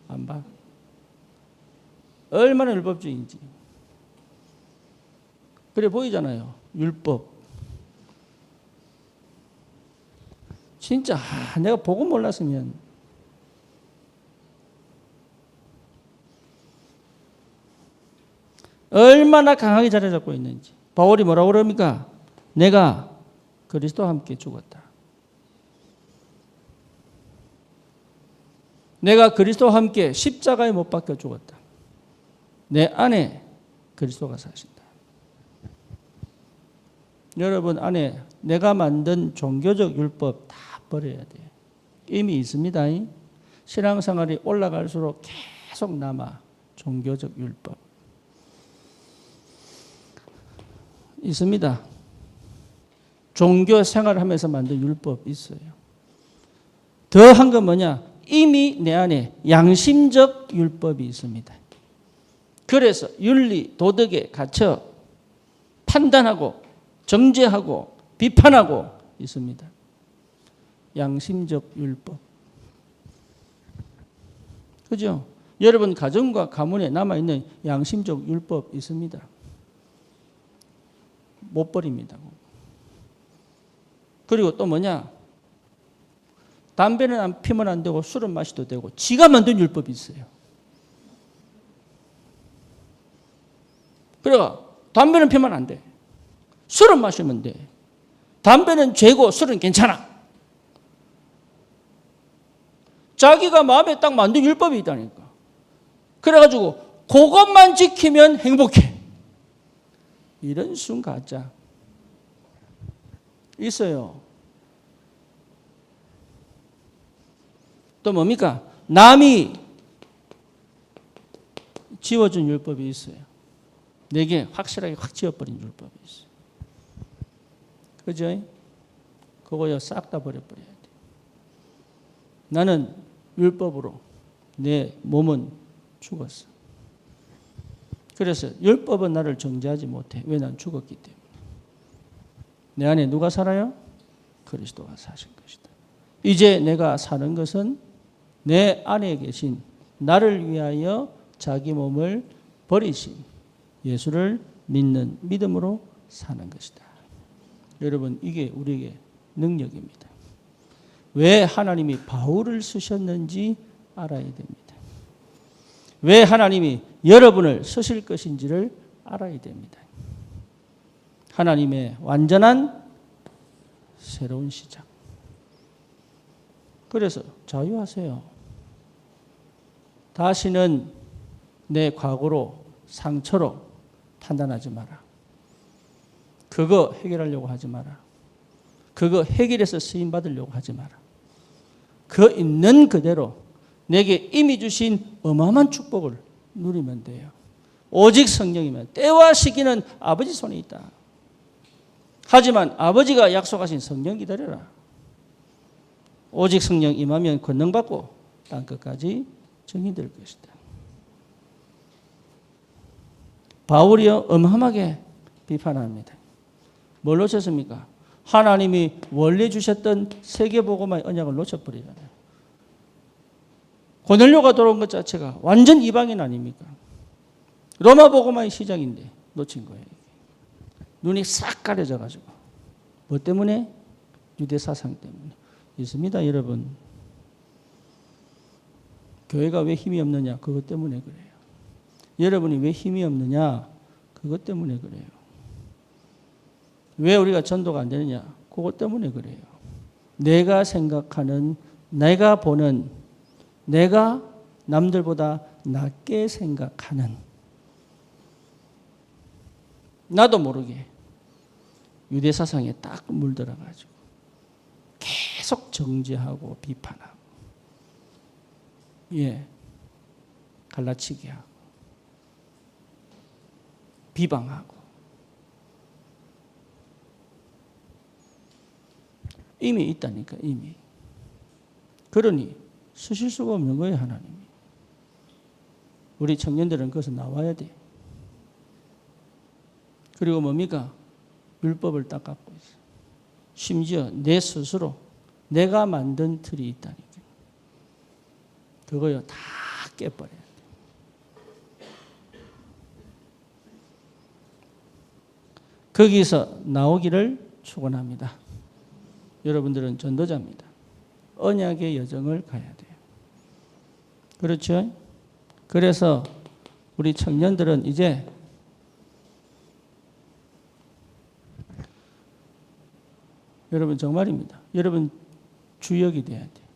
안 봐. 얼마나 율법주의인지. 그래 보이잖아요. 율법. 진짜 내가 복음 몰랐으면 얼마나 강하게 자리 잡고 있는지. 바울이 뭐라고 그럽니까? 내가 그리스도와 함께 죽었다. 내가 그리스도와 함께 십자가에 못 박혀 죽었다. 내 안에 그리스도가 사신다. 여러분 안에 내가 만든 종교적 율법 다 버려야 돼요. 이미 있습니다. 신앙생활이 올라갈수록 계속 남아. 종교적 율법. 있습니다. 종교 생활하면서 만든 율법 있어요. 더한 건 뭐냐? 이미 내 안에 양심적 율법이 있습니다. 그래서 윤리, 도덕에 갇혀 판단하고 정죄하고 비판하고 있습니다. 양심적 율법. 그죠? 여러분 가정과 가문에 남아있는 양심적 율법 있습니다. 못 버립니다. 그리고 또 뭐냐? 담배는 안 피면 안 되고 술은 마셔도 되고 지가 만든 율법이 있어요. 그래가 담배는 피면 안 돼. 술은 마시면 돼. 담배는 죄고 술은 괜찮아. 자기가 마음에 딱 만든 율법이 있다니까. 그래가지고 그것만 지키면 행복해. 이런 순 가짜 있어요. 또 뭡니까? 남이 지워준 율법이 있어요. 내게 확실하게 확 지워버린 율법이 있어요. 그죠? 그거요 싹 다 버려버려야 돼. 나는 율법으로 내 몸은 죽었어. 그래서 율법은 나를 정죄하지 못해. 왜? 난 죽었기 때문에. 내 안에 누가 살아요? 그리스도가 사신 것이다. 이제 내가 사는 것은 내 안에 계신 나를 위하여 자기 몸을 버리신 예수를 믿는 믿음으로 사는 것이다. 여러분 이게 우리에게 능력입니다. 왜 하나님이 바울을 쓰셨는지 알아야 됩니다. 왜 하나님이 여러분을 쓰실 것인지를 알아야 됩니다. 하나님의 완전한 새로운 시작. 그래서 자유하세요. 다시는 내 과거로 상처로 판단하지 마라. 그거 해결하려고 하지 마라. 그거 해결해서 쓰임 받으려고 하지 마라. 그 있는 그대로 내게 이미 주신 어마어마한 축복을 누리면 돼요. 오직 성령이면 때와 시기는 아버지 손에 있다. 하지만 아버지가 약속하신 성령 기다려라. 오직 성령 임하면 권능받고 땅끝까지 정의될 것이다. 바울이요 엄함하게 비판합니다. 뭘 놓쳤습니까? 하나님이 원래 주셨던 세계복음화의 언약을 놓쳐버리잖아요. 고넬료가 돌아온 것 자체가 완전 이방인 아닙니까? 로마 복음화의 시작인데 놓친 거예요. 눈이 싹 가려져가지고. 뭐 때문에? 유대 사상 때문에. 있습니다, 여러분. 교회가 왜 힘이 없느냐? 그것 때문에 그래요. 여러분이 왜 힘이 없느냐? 그것 때문에 그래요. 왜 우리가 전도가 안 되느냐? 그것 때문에 그래요. 내가 생각하는, 내가 보는, 내가 남들보다 낮게 생각하는, 나도 모르게 유대 사상에 딱 물들어가지고 계속 정죄하고 비판하고, 갈라치기 하고, 비방하고, 이미 있다니까, 이미. 그러니 쓰실 수가 없는 거예요, 하나님이. 우리 청년들은 거기서 나와야 돼. 그리고 뭡니까? 율법을 딱 갖고 있어. 심지어 내 스스로 내가 만든 틀이 있다니까. 그거요 다 깨버려야 돼. 거기서 나오기를 축원합니다. 여러분들은 전도자입니다. 언약의 여정을 가야 돼요. 그렇죠? 그래서 우리 청년들은 이제 여러분 정말입니다. 여러분 주역이 돼야 돼요.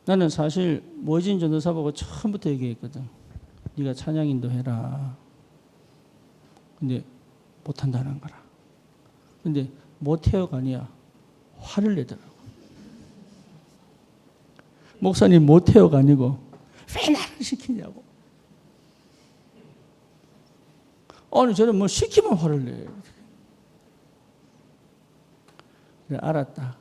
나는 사실 모진 전도사 보고 처음부터 얘기했거든. 네가 찬양 인도해라. 근데 못한다는 거라. 근데 못해요가 아니야. 화를 내더라고. 목사님 못해요가 아니고 왜 나를 시키냐고. 아니 저는 뭐 시키면 화를 내요. 그래 알았다.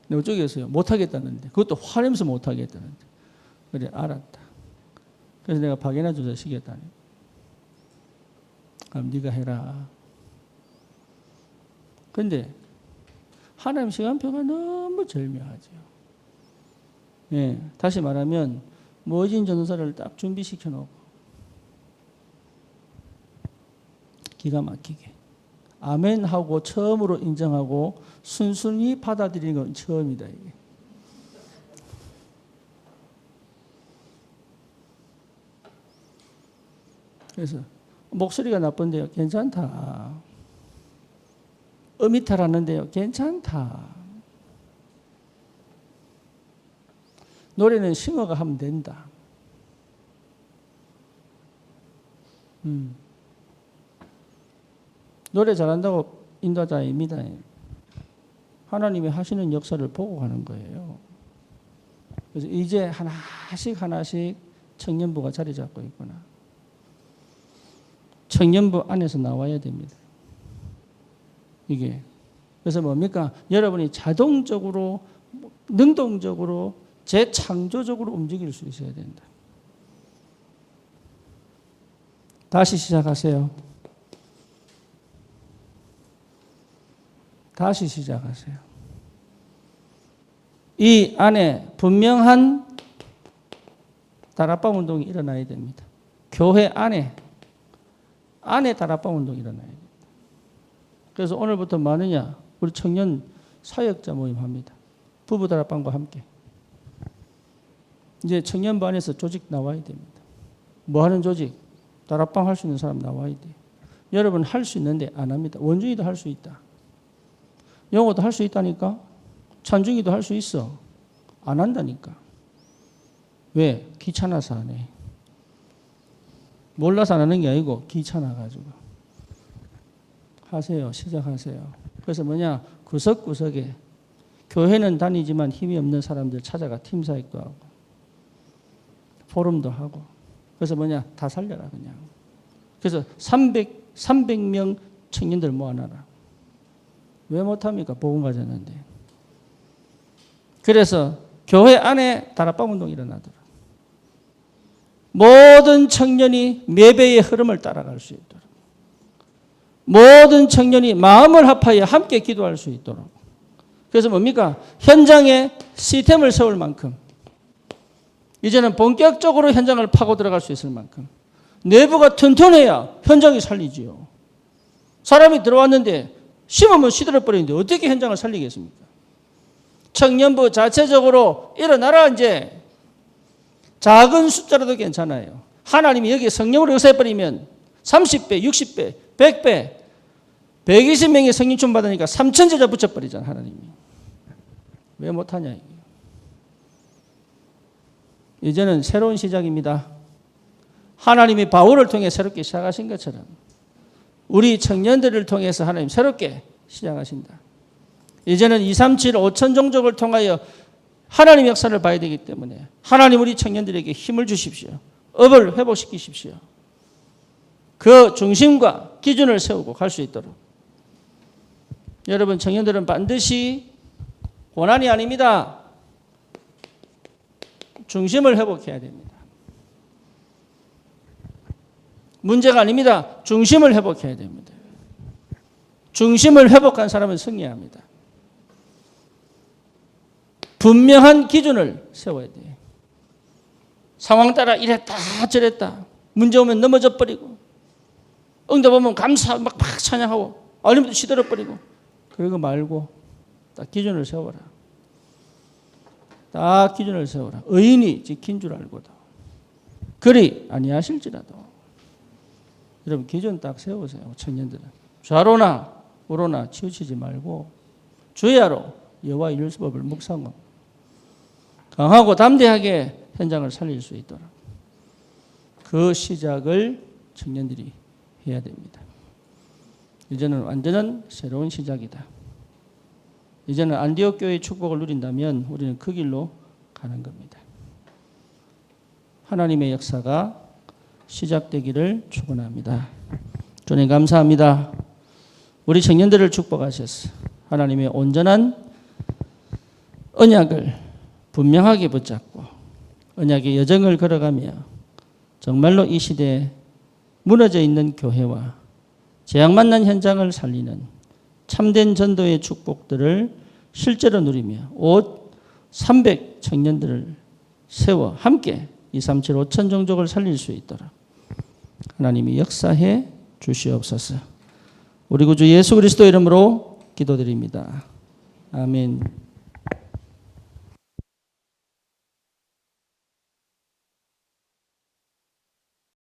내가 어쩌겠어요. 못하겠다는데. 그것도 화내면서 못하겠다는데. 그래 알았다. 그래서 내가 박연아 조사 시켰다니. 그럼 네가 해라. 근데 하나님 시간표가 너무 절묘하죠. 다시 말하면 모진 전도사를 딱 준비시켜 놓고 기가 막히게 아멘 하고 처음으로 인정하고 순순히 받아들이는 건 처음이다 이게. 그래서 목소리가 나쁜데요. 괜찮다. 음이탈하는데요. 괜찮다. 노래는 싱어가 하면 된다. 노래 잘한다고 인도하자 아닙니다. 하나님이 하시는 역사를 보고 가는 거예요. 그래서 이제 하나씩 청년부가 자리 잡고 있구나. 청년부 안에서 나와야 됩니다. 이게. 그래서 뭡니까? 여러분이 자동적으로, 능동적으로, 재창조적으로 움직일 수 있어야 된다. 다시 시작하세요. 다시 시작하세요. 이 안에 분명한 다락방 운동이 일어나야 됩니다. 교회 안에 다락방 운동이 일어나야 됩니다. 그래서 오늘부터 뭐 하느냐? 우리 청년 사역자 모임 합니다. 부부 다락방과 함께. 이제 청년부 안에서 조직 나와야 됩니다. 뭐 하는 조직? 다락방 할 수 있는 사람 나와야 돼. 여러분 할 수 있는데 안 합니다. 원중이도 할 수 있다. 영어도 할 수 있다니까. 찬중이도 할 수 있어. 안 한다니까. 왜? 귀찮아서 안 해. 몰라서 안 하는 게 아니고 귀찮아가지고. 하세요. 시작하세요. 그래서 뭐냐? 구석구석에 교회는 다니지만 힘이 없는 사람들 찾아가 팀사역도 하고 포럼도 하고. 그래서 뭐냐? 다 살려라 그냥. 그래서 300명 청년들 모아놔라. 왜 못합니까? 복음 가졌는데. 그래서 교회 안에 다락방 운동이 일어나더라. 모든 청년이 예배의 흐름을 따라갈 수 있도록, 모든 청년이 마음을 합하여 함께 기도할 수 있도록. 그래서 뭡니까? 현장에 시스템을 세울 만큼, 이제는 본격적으로 현장을 파고 들어갈 수 있을 만큼 내부가 튼튼해야 현장이 살리지요. 사람이 들어왔는데 심으면 시들어버리는데 어떻게 현장을 살리겠습니까? 청년부 자체적으로 일어나라. 이제 작은 숫자라도 괜찮아요. 하나님이 여기에 성령으로 역사해버리면 30배, 60배, 100배, 120명의 성령충 받으니까 3,000제자 붙여버리잖아, 하나님이. 왜 못하냐, 이게. 이제는 새로운 시작입니다. 하나님이 바울을 통해 새롭게 시작하신 것처럼 우리 청년들을 통해서 하나님 새롭게 시작하신다. 이제는 237, 5천 종족을 통하여 하나님 역사를 봐야 되기 때문에 하나님 우리 청년들에게 힘을 주십시오. 업을 회복시키십시오. 그 중심과 기준을 세우고 갈 수 있도록. 여러분, 청년들은 반드시 고난이 아닙니다. 중심을 회복해야 됩니다. 문제가 아닙니다. 중심을 회복해야 됩니다. 중심을 회복한 사람은 승리합니다. 분명한 기준을 세워야 돼요. 상황 따라 이랬다 저랬다, 문제 오면 넘어져 버리고, 응답 오면 감사 막 찬양하고, 아니면 시들어 버리고, 그거 말고 딱 기준을 세워라. 딱 기준을 세워라. 의인이 지킨 줄 알고도 그리 아니하실지라도. 여러분, 기준 딱 세우세요. 청년들은 좌로나 우로나 치우치지 말고 주야로 여호와 율법을 묵상하고 강하고 담대하게 현장을 살릴 수 있도록 그 시작을 청년들이 해야 됩니다. 이제는 완전한 새로운 시작이다. 이제는 안디옥 교회의 축복을 누린다면 우리는 그 길로 가는 겁니다. 하나님의 역사가 시작되기를 축원합니다. 주님 감사합니다. 우리 청년들을 축복하셔서 하나님의 온전한 언약을 분명하게 붙잡고 언약의 여정을 걸어가며 정말로 이 시대에 무너져 있는 교회와 재앙 만난 현장을 살리는 참된 전도의 축복들을 실제로 누리며 300 청년들을 세워 함께 237 5천 종족을 살릴 수 있도록 하나님이 역사해 주시옵소서. 우리 구주 예수 그리스도 이름으로 기도드립니다. 아멘.